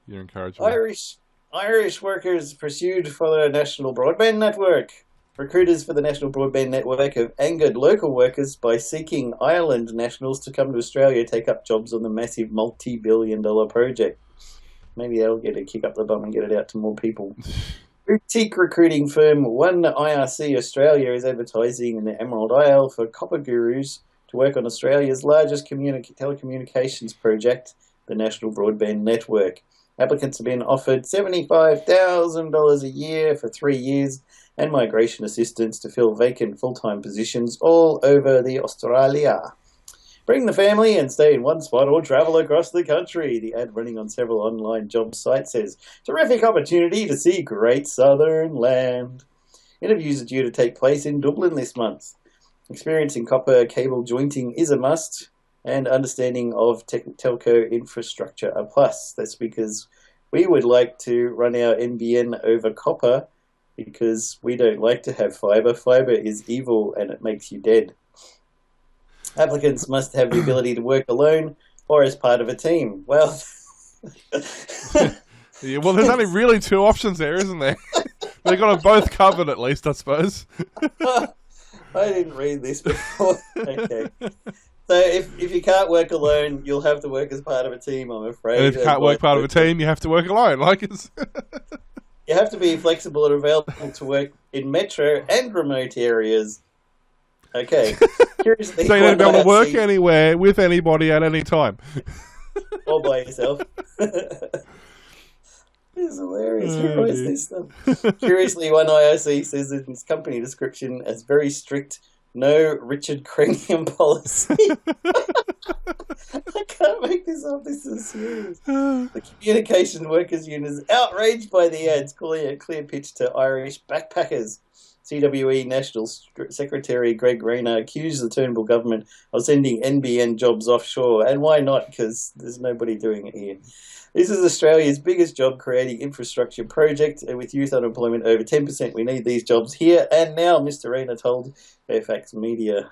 [SPEAKER 2] you're encouraging.
[SPEAKER 1] Irish workers pursued for the National Broadband Network. Recruiters for the National Broadband Network have angered local workers by seeking Ireland nationals to come to Australia take up jobs on the massive multi-billion-dollar project. Maybe they'll get a kick up the bum and get it out to more people. Boutique recruiting firm One IRC Australia is advertising in the Emerald Isle for copper gurus to work on Australia's largest telecommunications project, the National Broadband Network. Applicants have been offered $75,000 a year for 3 years and migration assistance to fill vacant full-time positions all over the Australia. Bring the family and stay in one spot or travel across the country. The ad running on several online job sites says, terrific opportunity to see great southern land. Interviews are due to take place in Dublin this month. Experience in copper cable jointing is a must, and understanding of telco infrastructure a plus. That's because we would like to run our NBN over copper because we don't like to have fibre. Fibre is evil and it makes you dead. Applicants must have the ability to work alone or as part of a team. Well,
[SPEAKER 2] yeah, well, there's only really two options there, isn't there? They've got them both covered at least, I suppose.
[SPEAKER 1] I didn't read this before. Okay. So if you can't work alone, you'll have to work as part of a team, I'm afraid.
[SPEAKER 2] And if you can't work part of a team, you have to work alone.
[SPEAKER 1] You have to be flexible and available to work in metro and remote areas. Okay. Curiously,
[SPEAKER 2] so you need to be able to work anywhere with anybody at any time.
[SPEAKER 1] All by yourself. This is hilarious. Who writes this stuff? Curiously, one IOC says in its company description as very strict, no Richard Cranium policy. I can't make this up. This is serious. The Communication Workers Union is outraged by the ads, calling it a clear pitch to Irish backpackers. CWE National Secretary Greg Rayner accused the Turnbull government of sending NBN jobs offshore. And why not? Because there's nobody doing it here. This is Australia's biggest job creating infrastructure project, and with youth unemployment over 10%, we need these jobs here and now, Mr. Rayner told Fairfax Media.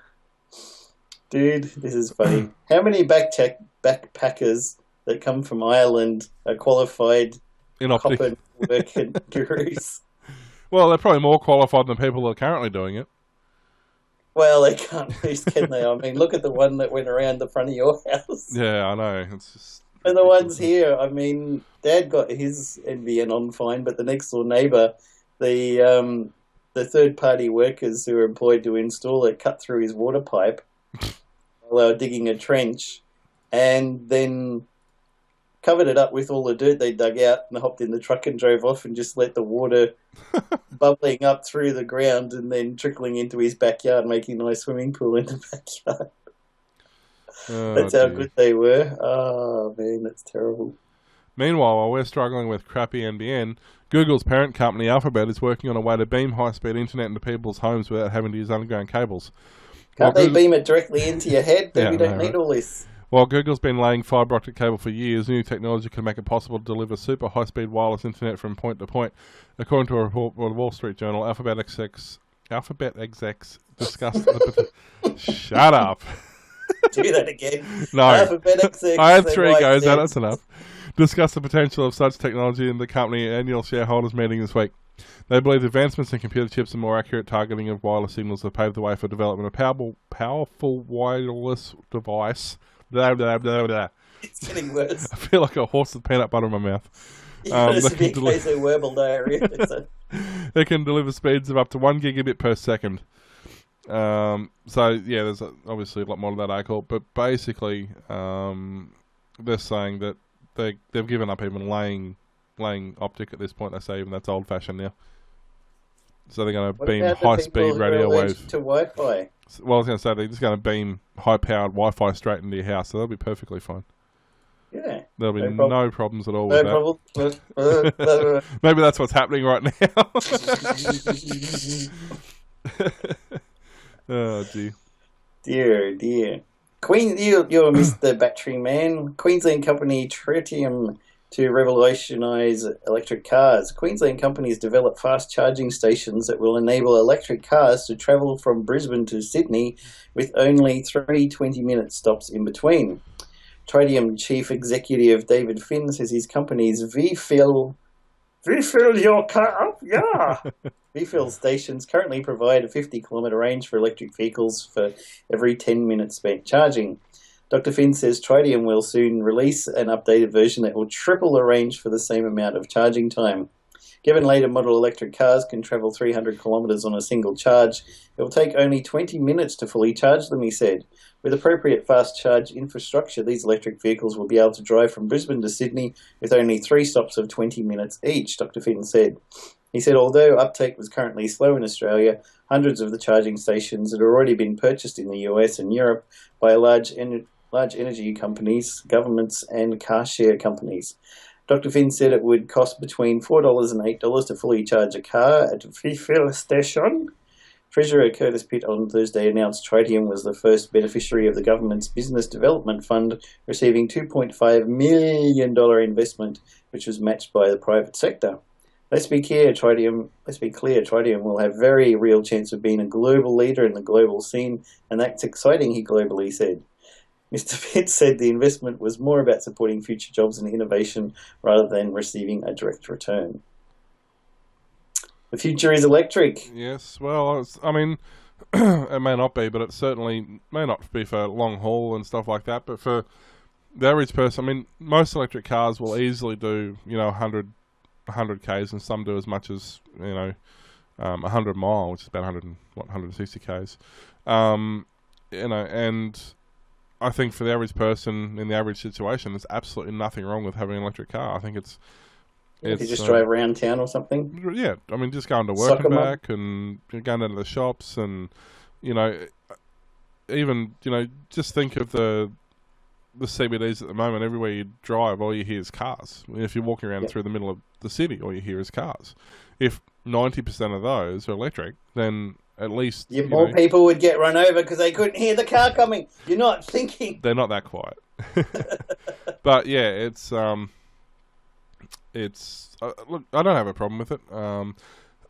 [SPEAKER 1] Dude, this is funny. How many backpackers that come from Ireland are qualified copper working gurus?
[SPEAKER 2] Well, they're probably more qualified than people that are currently doing it.
[SPEAKER 1] Well, they can't lose, can they? I mean, look at the one that went around the front of your house.
[SPEAKER 2] Yeah, I know. It's just...
[SPEAKER 1] And the ones here, I mean, Dad got his NBN on fine, but the next door neighbour, the third-party workers who are employed to install it cut through his water pipe while they were digging a trench and then covered it up with all the dirt they dug out and hopped in the truck and drove off and just let the water bubbling up through the ground and then trickling into his backyard, making a nice swimming pool in the backyard. That's how good they were. Oh, man, that's terrible.
[SPEAKER 2] Meanwhile, while we're struggling with crappy NBN, Google's parent company Alphabet is working on a way to beam high-speed internet into people's homes without having to use underground cables.
[SPEAKER 1] Can't they beam it directly into your head? Then we don't need all this.
[SPEAKER 2] While Google's been laying fibre optic cable for years, new technology can make it possible to deliver super high-speed wireless internet from point to point. According to a report by the Wall Street Journal, Alphabet execs discussed the... Shut up.
[SPEAKER 1] Do that again.
[SPEAKER 2] No.
[SPEAKER 1] Alphabet execs.
[SPEAKER 2] I had 3 goes, that's enough. Discussed the potential of such technology in the company annual shareholders meeting this week. They believe advancements in computer chips and more accurate targeting of wireless signals have paved the way for development of powerful wireless device. Blah, blah, blah, blah.
[SPEAKER 1] It's getting worse.
[SPEAKER 2] I feel like a horse with peanut butter in my mouth.
[SPEAKER 1] This would be a case of verbal diarrhea.
[SPEAKER 2] They can deliver speeds of up to 1 gigabit per second. So, yeah, there's obviously a lot more to that article, but basically they're saying that they've given up even laying optic at this point. They say even that's old-fashioned now. So they're going to beam high-speed radio waves
[SPEAKER 1] to Wi-Fi.
[SPEAKER 2] Well, I was going to say they're just going to beam high-powered Wi-Fi straight into your house, so they'll be perfectly fine.
[SPEAKER 1] Yeah.
[SPEAKER 2] There'll be no problems at all with that. Maybe that's what's happening right now. Oh, gee.
[SPEAKER 1] Dear. You're Mr. Battery Man. Queensland company Tritium to revolutionise electric cars. Queensland companies develop fast charging stations that will enable electric cars to travel from Brisbane to Sydney with only 3 20-minute stops in between. Tritium Chief Executive David Finn says his company's VFill your car up, yeah. VFill stations currently provide a 50-kilometre range for electric vehicles for every 10 minutes spent charging. Dr. Finn says Tritium will soon release an updated version that will triple the range for the same amount of charging time. Given later model electric cars can travel 300 kilometres on a single charge, it will take only 20 minutes to fully charge them, he said. With appropriate fast charge infrastructure, these electric vehicles will be able to drive from Brisbane to Sydney with only 3 stops of 20 minutes each, Dr. Finn said. He said although uptake was currently slow in Australia, hundreds of the charging stations had already been purchased in the US and Europe by large energy companies, governments and car share companies. Dr. Finn said it would cost between $4 and $8 to fully charge a car at a refuel station. Treasurer Curtis Pitt on Thursday announced Tritium was the first beneficiary of the government's Business Development Fund, receiving $2.5 million investment, which was matched by the private sector. Let's be clear, Tritium will have very real chance of being a global leader in the global scene, and that's exciting, he globally said. Mr. Pitt said the investment was more about supporting future jobs and innovation rather than receiving a direct return. The future is electric.
[SPEAKER 2] Yes, well, I mean, it may not be, but it certainly may not be for long haul and stuff like that. But for the average person, I mean, most electric cars will easily do, 100 Ks, and some do as much as, 100 mile, which is about 160 Ks. And I think for the average person in the average situation, there's absolutely nothing wrong with having an electric car. I think it's
[SPEAKER 1] if you just drive around town or something.
[SPEAKER 2] Yeah, I mean, just going to work and back, and going into the shops, and even just think of the CBDs at the moment. Everywhere you drive, all you hear is cars. I mean, if you're walking around through the middle of the city, all you hear is cars. If 90% of those are electric, then at least
[SPEAKER 1] more people would get run over because they couldn't hear the car coming. You're not thinking.
[SPEAKER 2] They're not that quiet. But yeah, it's look, I don't have a problem with it.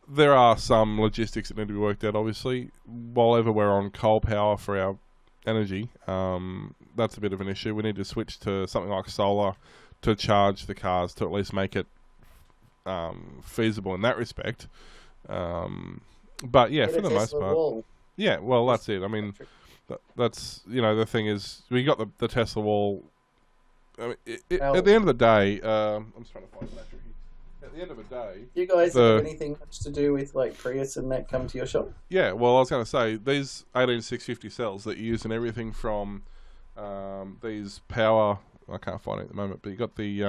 [SPEAKER 2] There are some logistics that need to be worked out. Obviously, while ever we're on coal power for our energy, that's a bit of an issue. We need to switch to something like solar to charge the cars, to at least make it feasible in that respect. But yeah, for the most part, yeah. Well, that's it. I mean, that's the thing is, we got the Tesla wall. I mean, at the end of the day, I'm just trying to find the battery. At the end of the day,
[SPEAKER 1] you guys have anything much to do with like Prius and that come to your shop?
[SPEAKER 2] Yeah, well, I was going to say these 18650 cells that you use in everything from these power. I can't find it at the moment, but you got the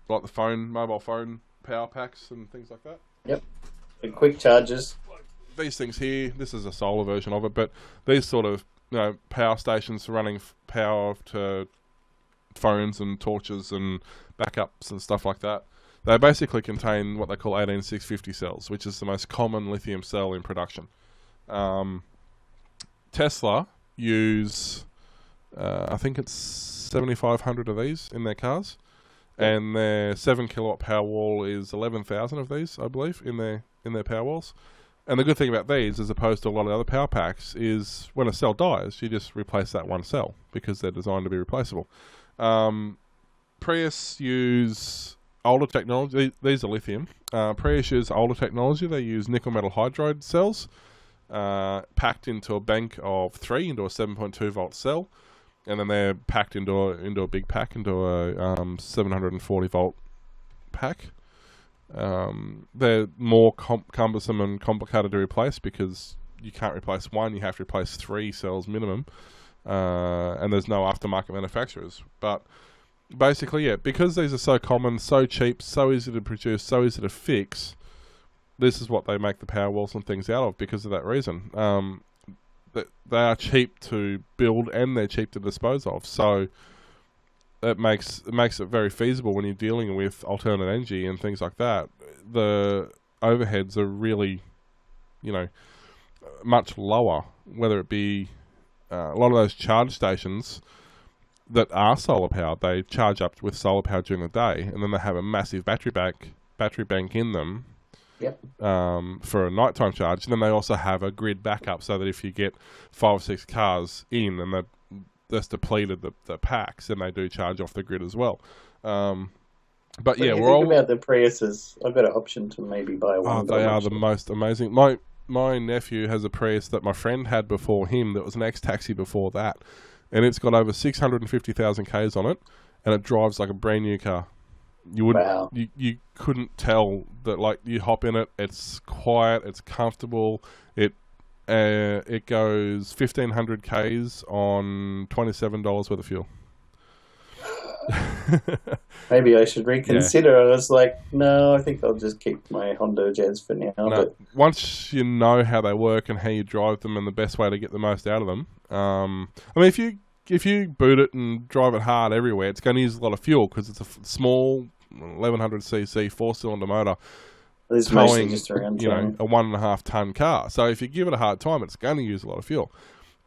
[SPEAKER 2] like the mobile phone power packs and things like that.
[SPEAKER 1] Yep. The quick chargers.
[SPEAKER 2] These things here, this is a solar version of it, but these sort of power stations for running power to phones and torches and backups and stuff like that, they basically contain what they call 18650 cells, which is the most common lithium cell in production. Tesla use, I think it's 7,500 of these in their cars, and their 7 kilowatt power wall is 11,000 of these, I believe, in their power walls. And the good thing about these, as opposed to a lot of other power packs, is when a cell dies, you just replace that one cell because they're designed to be replaceable. Prius use older technology. These are lithium. Prius use older technology. They use nickel metal hydride cells packed into a bank of 3 into a 7.2 volt cell, and then they're packed into a big pack, into a 740 volt pack. They're more cumbersome and complicated to replace because you can't replace one, you have to replace 3 cells minimum, and there's no aftermarket manufacturers. But basically, yeah, because these are so common, so cheap, so easy to produce, so easy to fix, this is what they make the power walls and things out of because of that reason. They are cheap to build and they're cheap to dispose of, so it makes it very feasible when you're dealing with alternate energy and things like that. The overheads are really, much lower. Whether it be a lot of those charge stations that are solar powered, they charge up with solar power during the day, and then they have a massive battery bank in them.
[SPEAKER 1] Yep.
[SPEAKER 2] For a nighttime charge. And then they also have a grid backup so that if you get 5 or 6 cars in and that's depleted the packs, and they do charge off the grid as well. But yeah, we're all
[SPEAKER 1] about the Priuses. I've got an option to maybe buy one.
[SPEAKER 2] Oh, they are the most amazing. My nephew has a Prius that my friend had before him. That was an X-Taxi before that, and it's got over 650,000 Ks on it, and it drives like a brand new car. You wouldn't.
[SPEAKER 1] Wow.
[SPEAKER 2] You couldn't tell that. Like, you hop in it, it's quiet, it's comfortable. It goes 1,500 k's on $27 worth of fuel.
[SPEAKER 1] Maybe I should reconsider. I was like, no, I think I'll just keep my Honda Jazz for now.
[SPEAKER 2] No,
[SPEAKER 1] But
[SPEAKER 2] once you know how they work and how you drive them and the best way to get the most out of them, I mean, if you boot it and drive it hard everywhere, it's going to use a lot of fuel because it's a small 1100cc 4-cylinder motor
[SPEAKER 1] there's mostly
[SPEAKER 2] towing,
[SPEAKER 1] just around
[SPEAKER 2] a 1.5 ton car. So if you give it a hard time, it's going to use a lot of fuel.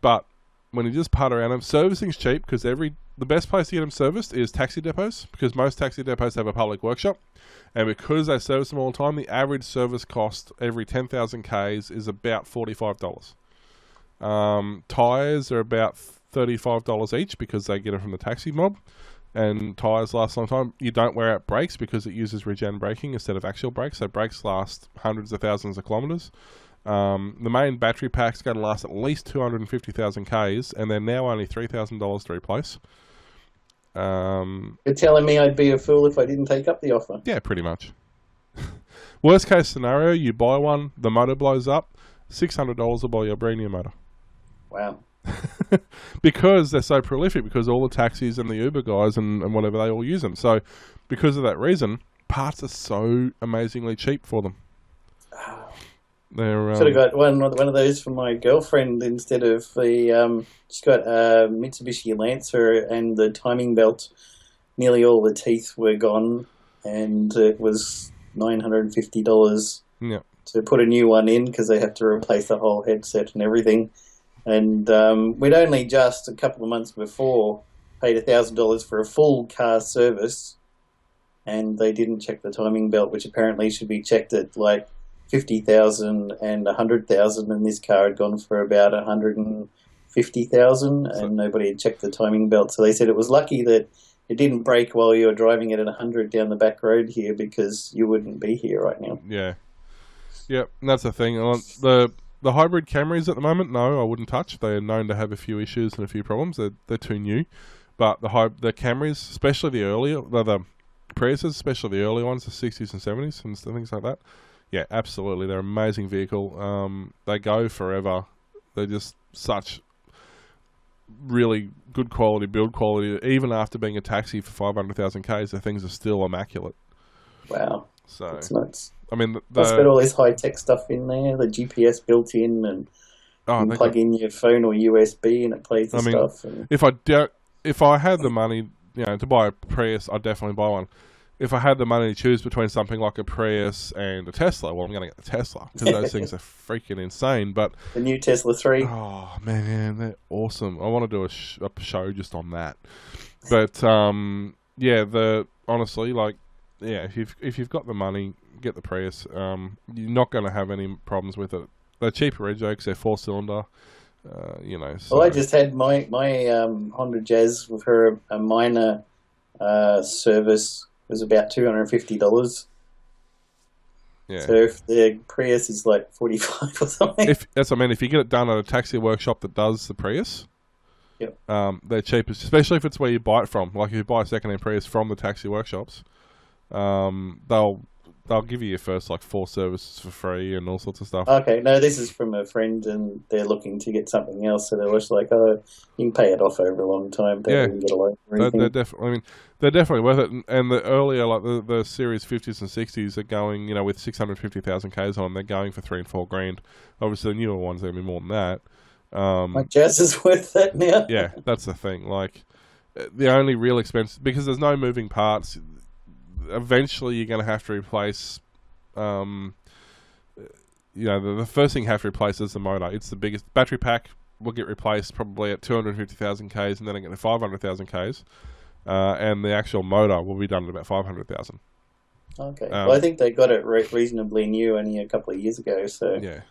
[SPEAKER 2] But when you just putt around them, servicing's cheap because the best place to get them serviced is taxi depots, because most taxi depots have a public workshop, and because they service them all the time, the average service cost every 10,000 k's is about $45. Tyres are about $35 each because they get them from the taxi mob, and tyres last a long time. You don't wear out brakes because it uses regen braking instead of axial brakes, so brakes last hundreds of thousands of kilometres. The main battery pack's going to last at least 250,000 k's, and they're now only $3,000 to replace.
[SPEAKER 1] You're telling me I'd be a fool if I didn't take up the offer?
[SPEAKER 2] Yeah, pretty much. Worst case scenario, you buy one, the motor blows up, $600 will buy you a brand new motor.
[SPEAKER 1] Wow.
[SPEAKER 2] Because they're so prolific, because all the taxis and the Uber guys and whatever, they all use them. So because of that reason, parts are so amazingly cheap for them.
[SPEAKER 1] Should have got one of those for my girlfriend instead of the. She's got a Mitsubishi Lancer, and the timing belt, nearly all the teeth were gone, and it was $950 to put a new one in because they have to replace the whole headset and everything. And we'd only just a couple of months before paid $1,000 for a full car service, and they didn't check the timing belt, which apparently should be checked at like 50,000 and 100,000, and this car had gone for about 150,000, and nobody had checked the timing belt. So they said it was lucky that it didn't break while you were driving it at 100 down the back road here, because you wouldn't be here right now.
[SPEAKER 2] Yeah, and that's the thing. The hybrid Camrys at the moment, no, I wouldn't touch. They are known to have a few issues and a few problems. They're too new. But the Camrys, especially the Priuses, especially the early ones, the 60s and 70s and things like that. Yeah, absolutely. They're an amazing vehicle. They go forever. They're just such really good quality, build quality. Even after being a taxi for 500,000 Ks, the things are still immaculate.
[SPEAKER 1] Wow.
[SPEAKER 2] So
[SPEAKER 1] that's nuts.
[SPEAKER 2] I mean,
[SPEAKER 1] it's got all this high-tech stuff in there, the GPS built in, and you can plug in your phone or USB and it plays the stuff. And
[SPEAKER 2] if I had the money, to buy a Prius, I'd definitely buy one. If I had the money to choose between something like a Prius and a Tesla, well, I'm going to get the Tesla because those things are freaking insane. But
[SPEAKER 1] the new Tesla 3.
[SPEAKER 2] Oh, man, they're awesome. I want to do a show just on that. But, honestly, if you've got the money, get the Prius. You're not going to have any problems with it. They're cheaper rego because they're 4-cylinder. So.
[SPEAKER 1] Well, I just had my Honda Jazz with her a minor service. It was about $250.
[SPEAKER 2] Yeah.
[SPEAKER 1] So if the Prius is like $45 or something.
[SPEAKER 2] If you get it done at a taxi workshop that does the Prius,
[SPEAKER 1] yep.
[SPEAKER 2] They're cheapest, especially if it's where you buy it from. Like if you buy a second-hand Prius from the taxi workshops, they'll give you your first 4 services for free and all sorts of stuff.
[SPEAKER 1] Okay, no, this is from a friend, and they're looking to get something else, so they're just like, oh, you can pay it off over a long time. They can get a loan or anything.
[SPEAKER 2] They're definitely worth it. And the earlier, the Series 50s and 60s are going, with 650,000 Ks on them, they're going for $3,000 and $4,000. Obviously, the newer ones are going to be more than that.
[SPEAKER 1] My Jazz is worth that now.
[SPEAKER 2] Yeah, that's the thing. The only real expense, because there's no moving parts. Eventually, you're going to have to replace. The first thing you have to replace is the motor. It's the biggest battery pack. Will get replaced probably at 250,000 Ks, and then again at 500,000 Ks, and the actual motor will be done at about 500,000.
[SPEAKER 1] Okay. Well, I think they got it reasonably new only a couple of years ago. So
[SPEAKER 2] yeah.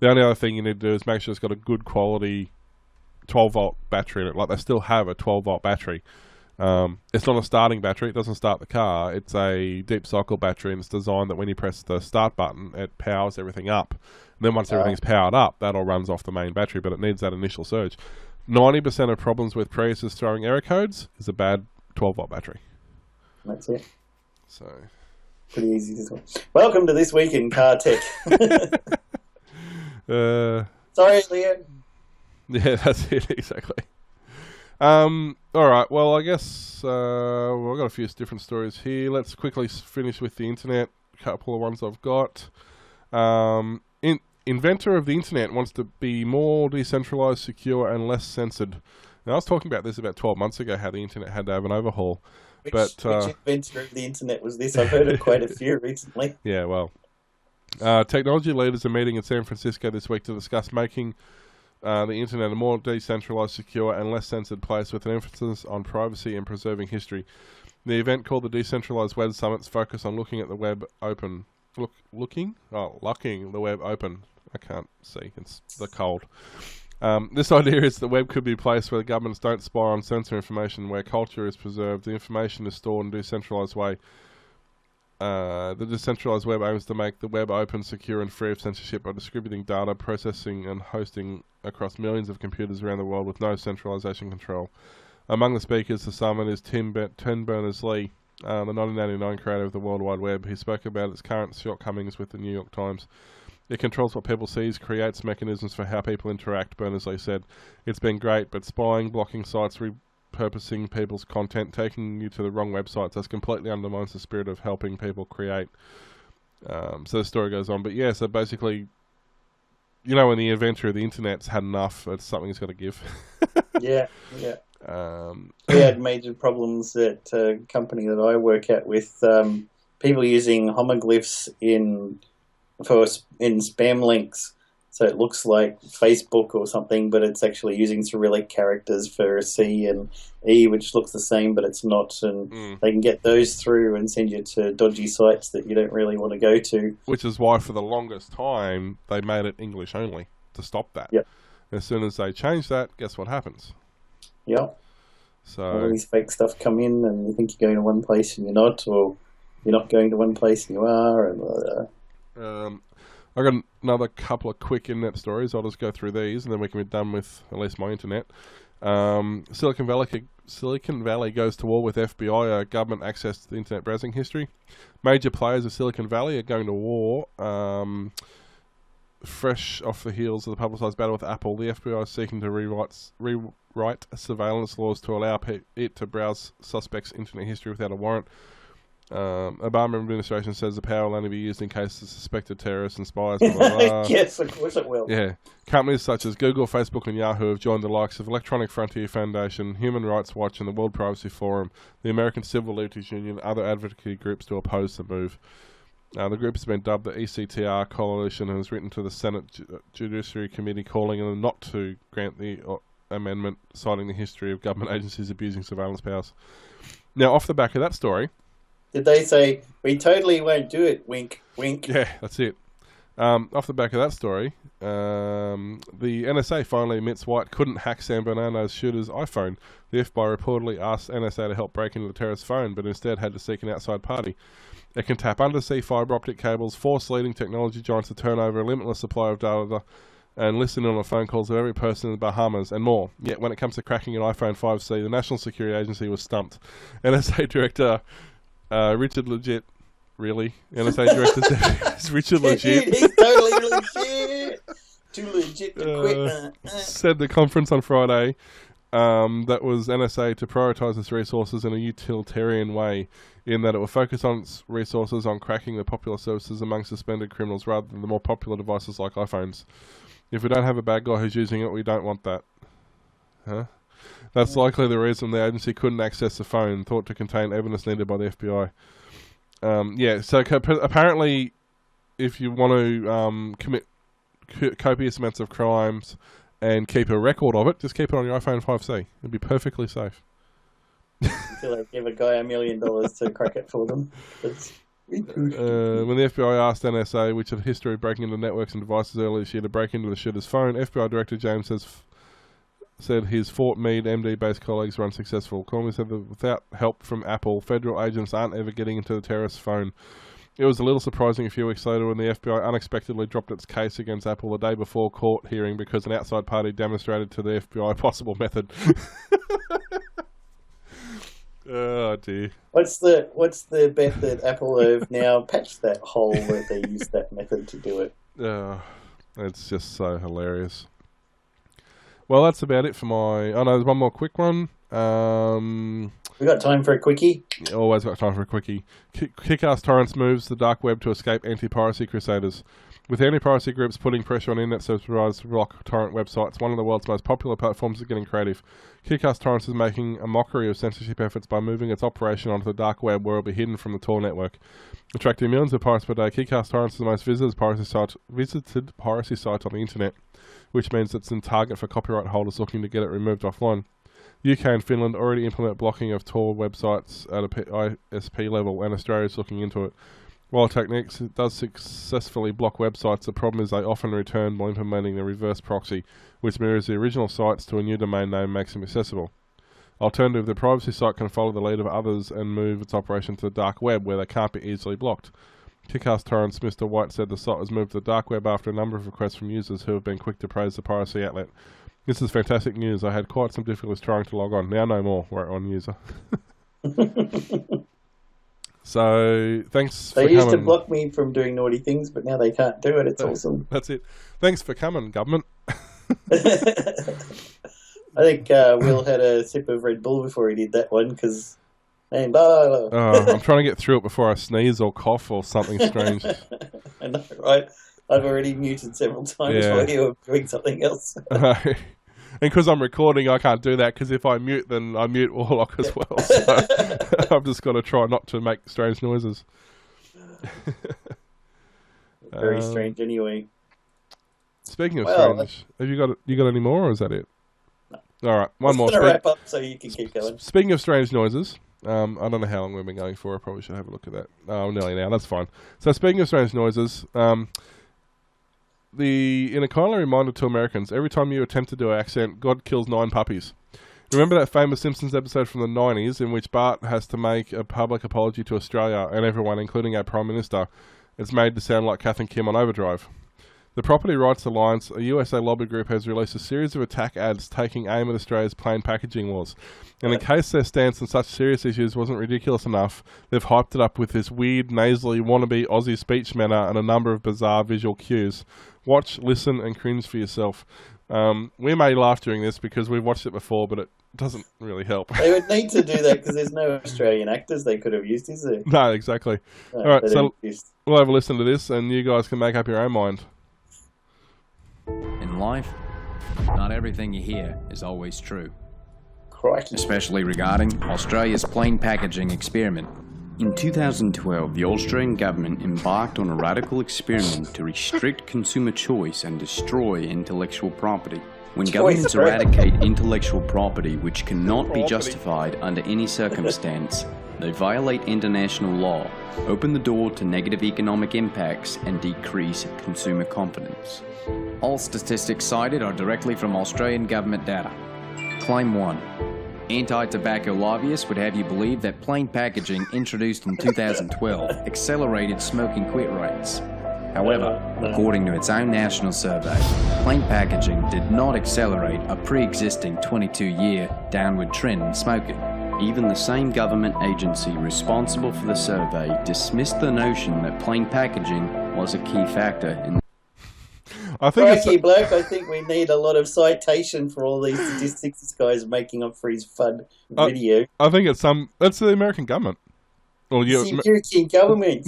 [SPEAKER 2] The only other thing you need to do is make sure it's got a good quality 12-volt battery in it. Like they still have a 12-volt battery. It's not a starting battery. It doesn't start the car. It's a deep cycle battery, and it's designed that when you press the start button, it powers everything up. And then once everything's powered up, that all runs off the main battery, but it needs that initial surge. 90% of problems with Priuses throwing error codes is a bad 12-volt battery.
[SPEAKER 1] That's it.
[SPEAKER 2] So
[SPEAKER 1] pretty easy this one. Welcome to This Week in Car Tech. Sorry, Leon.
[SPEAKER 2] Yeah, that's it, exactly. All right, well, I guess I've got a few different stories here. Let's quickly finish with the internet. A couple of ones I've got. Inventor of the internet wants to be more decentralized, secure, and less censored. Now, I was talking about this about 12 months ago, how the internet had to have an overhaul.
[SPEAKER 1] Which inventor of the internet was this? I've heard of quite a few recently.
[SPEAKER 2] Yeah, well, technology leaders are meeting in San Francisco this week to discuss making the internet a more decentralized, secure, and less censored place with an emphasis on privacy and preserving history. The event, called the Decentralized Web Summit, focused on looking the web open. Locking the web open. I can't see. It's the cold. This idea is the web could be a place where the governments don't spy on censor information, where culture is preserved, the information is stored in a decentralized way. The decentralized web aims to make the web open, secure, and free of censorship by distributing data, processing, and hosting across millions of computers around the world with no centralization control. Among the speakers, the summit is Tim Berners-Lee, the 1989 creator of the World Wide Web. He spoke about its current shortcomings with the New York Times. It controls what people see, creates mechanisms for how people interact, Berners-Lee said. It's been great, but spying, blocking sites, repurposing people's content, taking you to the wrong websites, that's completely undermines the spirit of helping people create. So the story goes on. But yeah, so basically, you know, when the inventor of the internet's had enough, it's something he's got to give.
[SPEAKER 1] Yeah. We had major problems at a company that I work at with people using homoglyphs in spam links, so it looks like Facebook or something, but it's actually using Cyrillic characters for C and E, which looks the same, but it's not, and they can get those through and send you to dodgy sites that you don't really want to go to.
[SPEAKER 2] Which is why for the longest time they made it English only to stop that.
[SPEAKER 1] Yep.
[SPEAKER 2] As soon as they change that, guess what happens?
[SPEAKER 1] Yep.
[SPEAKER 2] So
[SPEAKER 1] all these fake stuff come in, and you think you're going to one place and you're not, or you're not going to one place and you are, and
[SPEAKER 2] I got another couple of quick internet stories. I'll just go through these, and then we can be done with at least my internet. Silicon Valley goes to war with FBI, government access to the internet browsing history. Major players of Silicon Valley are going to war. Fresh off the heels of the publicised battle with Apple, the FBI is seeking to rewrite surveillance laws to allow it to browse suspects' internet history without a warrant. Obama administration says the power will only be used in cases of suspected terrorists and spies. Blah, blah, blah.
[SPEAKER 1] Yes, of course it will.
[SPEAKER 2] Yeah. Companies such as Google, Facebook, and Yahoo have joined the likes of Electronic Frontier Foundation, Human Rights Watch, and the World Privacy Forum, the American Civil Liberties Union, and other advocacy groups to oppose the move. The group has been dubbed the ECTR Coalition and has written to the Senate Judiciary Committee calling on them not to grant the amendment, citing the history of government agencies abusing surveillance powers. Now, off the back of that story...
[SPEAKER 1] Did they say, we totally won't do it, wink, wink?
[SPEAKER 2] Yeah, that's it. Off the back of that story, the NSA finally admits why it couldn't hack San Bernardo's shooter's iPhone. The FBI reportedly asked NSA to help break into the terrorist's phone, but instead had to seek an outside party. It can tap undersea fibre optic cables, force leading technology giants to turn over a limitless supply of data, and listen on the phone calls of every person in the Bahamas, and more. Yet when it comes to cracking an iPhone 5C, the National Security Agency was stumped. NSA Director Richard Legit, really? NSA Director is Richard Legit.
[SPEAKER 1] He's totally legit. Too legit to quit.
[SPEAKER 2] Said the conference on Friday that was NSA to prioritise its resources in a utilitarian way, in that it will focus on its resources on cracking the popular services among suspended criminals rather than the more popular devices like iPhones. If we don't have a bad guy who's using it, we don't want that. Huh? That's likely the reason the agency couldn't access the phone, thought to contain evidence needed by the FBI. So apparently, if you want to commit copious amounts of crimes and keep a record of it, just keep it on your iPhone 5C. It'd be perfectly safe.
[SPEAKER 1] Until they give a guy $1 million to crack it for them.
[SPEAKER 2] When the FBI asked NSA, which had a history of breaking into networks and devices earlier this year, to break into the shooter's phone, FBI Director James said his Fort Meade MD-based colleagues were unsuccessful. Comey said that without help from Apple, federal agents aren't ever getting into the terrorist's phone. It was a little surprising a few weeks later when the FBI unexpectedly dropped its case against Apple the day before court hearing because an outside party demonstrated to the FBI a possible method. Oh dear.
[SPEAKER 1] What's the bet that Apple have now patched that hole that they used that method to do it?
[SPEAKER 2] It's just so hilarious. Well, that's about it for my... Oh, no, there's one more quick one.
[SPEAKER 1] We got time for a quickie?
[SPEAKER 2] Always got time for a quickie. Kick-Ass Torrents moves the dark web to escape anti-piracy crusaders. With anti-piracy groups putting pressure on internet service providers to block torrent websites, one of the world's most popular platforms is getting creative. Kick-Ass Torrents is making a mockery of censorship efforts by moving its operation onto the dark web where it will be hidden from the Tor network. Attracting millions of pirates per day, Kick-Ass Torrents is the most visited piracy site on the internet, which means it's in target for copyright holders looking to get it removed offline. The UK and Finland already implement blocking of Tor websites at a ISP level, and Australia is looking into it. While Techniques does successfully block websites, the problem is they often return while implementing the reverse proxy, which mirrors the original sites to a new domain name and makes them accessible. Alternatively, the privacy site can follow the lead of others and move its operation to the dark web, where they can't be easily blocked. Kick-Ass Torrents Mr. White said the site was moved to the dark web after a number of requests from users who have been quick to praise the piracy outlet. This is fantastic news. I had quite some difficulties trying to log on. Now no more. We're on user. So, thanks for coming.
[SPEAKER 1] They used to block me from doing naughty things, but now they can't do it. It's awesome.
[SPEAKER 2] That's it. Thanks for coming, government.
[SPEAKER 1] I think Will had a sip of Red Bull before he did that one, because... I'm
[SPEAKER 2] trying to get through it before I sneeze or cough or something strange.
[SPEAKER 1] I know, right? I've already muted several times while you were doing something else.
[SPEAKER 2] And because I'm recording, I can't do that, because if I mute, then I mute Warlock as well. So I've just got to try not to make strange noises.
[SPEAKER 1] Very strange anyway.
[SPEAKER 2] Speaking of strange, have you got any more, or is that it?
[SPEAKER 1] No.
[SPEAKER 2] All right, one more.
[SPEAKER 1] Wrap up so you can keep going.
[SPEAKER 2] Speaking of strange noises, I don't know how long we've been going for. I probably should have a look at that. Oh, nearly now. That's fine. So speaking of strange noises, in a kindly reminder to Americans, every time you attempt to do an accent, God kills 9 puppies. Remember that famous Simpsons episode from the 90s in which Bart has to make a public apology to Australia and everyone, including our Prime Minister? It's made to sound like Kath and Kim on Overdrive. The Property Rights Alliance, a USA lobby group, has released a series of attack ads taking aim at Australia's plain packaging laws. And in case their stance on such serious issues wasn't ridiculous enough, they've hyped it up with this weird, nasally, wannabe Aussie speech manner and a number of bizarre visual cues. Watch, listen, and cringe for yourself. We may laugh during this because we've watched it before, but it doesn't really help.
[SPEAKER 1] They would need to do that because there's no Australian actors they could have used, is there?
[SPEAKER 2] No, exactly.
[SPEAKER 1] No,
[SPEAKER 2] all right, so we'll have a listen to this, and you guys can make up your own mind.
[SPEAKER 3] In life, not everything you hear is always true.
[SPEAKER 1] Crikey.
[SPEAKER 3] Especially regarding Australia's plain packaging experiment. In 2012, the Australian government embarked on a radical experiment to restrict consumer choice and destroy intellectual property. When governments eradicate intellectual property which cannot be justified under any circumstance, they violate international law, open the door to negative economic impacts, and decrease consumer confidence. All statistics cited are directly from Australian government data. Claim 1. Anti-tobacco lobbyists would have you believe that plain packaging introduced in 2012 accelerated smoking quit rates. However, according to its own national survey, plain packaging did not accelerate a pre-existing 22-year downward trend in smoking. Even the same government agency responsible for the survey dismissed the notion that plain packaging was a key factor in
[SPEAKER 2] I think
[SPEAKER 1] bloke, I think we need a lot of citation for all these statistics this guy's making up for his fun video.
[SPEAKER 2] I think it's the American government. Or
[SPEAKER 1] American government,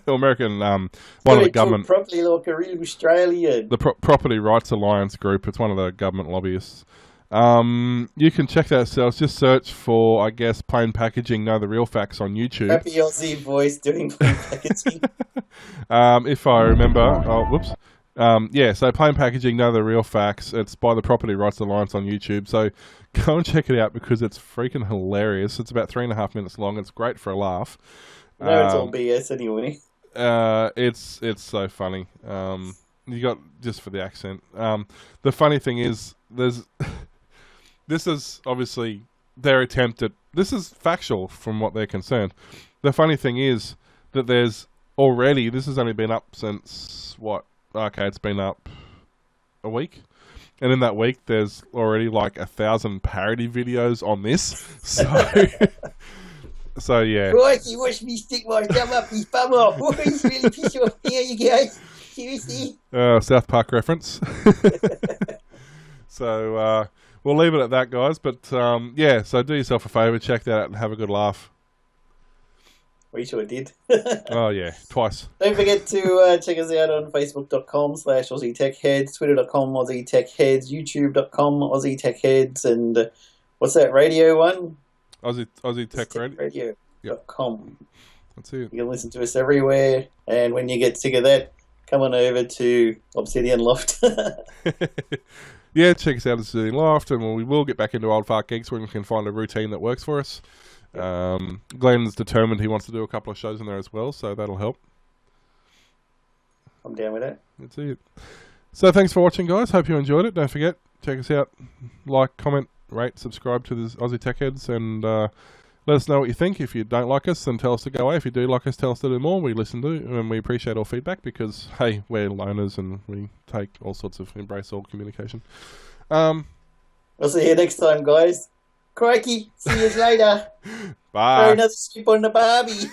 [SPEAKER 2] or American, one of the government.
[SPEAKER 1] Properly like a real Australian.
[SPEAKER 2] The Property Rights Alliance group, it's one of the government lobbyists. You can check that yourselves. Just search for, I guess, plain packaging, know the real facts on YouTube.
[SPEAKER 1] Happy Aussie voice doing plain packaging.
[SPEAKER 2] If I remember, whoops. So plain packaging, know the real facts. It's by the Property Rights Alliance on YouTube. So go and check it out because it's freaking hilarious. It's about 3.5 minutes long. It's great for a laugh.
[SPEAKER 1] No, it's all BS anyway.
[SPEAKER 2] It's so funny. You got just for the accent. The funny thing is, this is obviously their attempt at. This is factual from what they're concerned. The funny thing is that there's already. This has only been up since what? Okay, it's been up a week. And in that week, there's already like 1,000 parody videos on this. So, so yeah.
[SPEAKER 1] Crikey, watch me stick my thumb up his bum off. Oh, he's really pissed off. Here you go. Seriously.
[SPEAKER 2] South Park reference. So, we'll leave it at that, guys. But, yeah, so do yourself a favour, check that out and have a good laugh.
[SPEAKER 1] We sure did.
[SPEAKER 2] Oh, yeah, twice.
[SPEAKER 1] Don't forget to check us out on facebook.com/Aussie Tech Heads, twitter.com Aussie Tech Heads, youtube.com Aussie Tech Heads, and what's that radio one?
[SPEAKER 2] Aussie Tech
[SPEAKER 1] Radio. Radio.com.
[SPEAKER 2] That's it.
[SPEAKER 1] You can listen to us everywhere, and when you get sick of that, come on over to Obsidian Loft.
[SPEAKER 2] Yeah, check us out at Obsidian Loft, and we will get back into Old Fart Geeks when we can find a routine that works for us. Glenn's determined he wants to do a couple of shows in there as well, so that'll help.
[SPEAKER 1] I'm down with that.
[SPEAKER 2] That's it. So thanks for watching, guys. Hope you enjoyed it. Don't forget, check us out. Like, comment, rate, subscribe to the Aussie Tech Heads, and let us know what you think. If you don't like us, then tell us to go away. If you do like us, tell us to do more. We listen to and we appreciate all feedback because, hey, we're loners and we take all sorts of embrace all communication.
[SPEAKER 1] We'll see you next time, guys. Crikey, see you later.
[SPEAKER 2] Bye.
[SPEAKER 1] Throw another skip on the Barbie.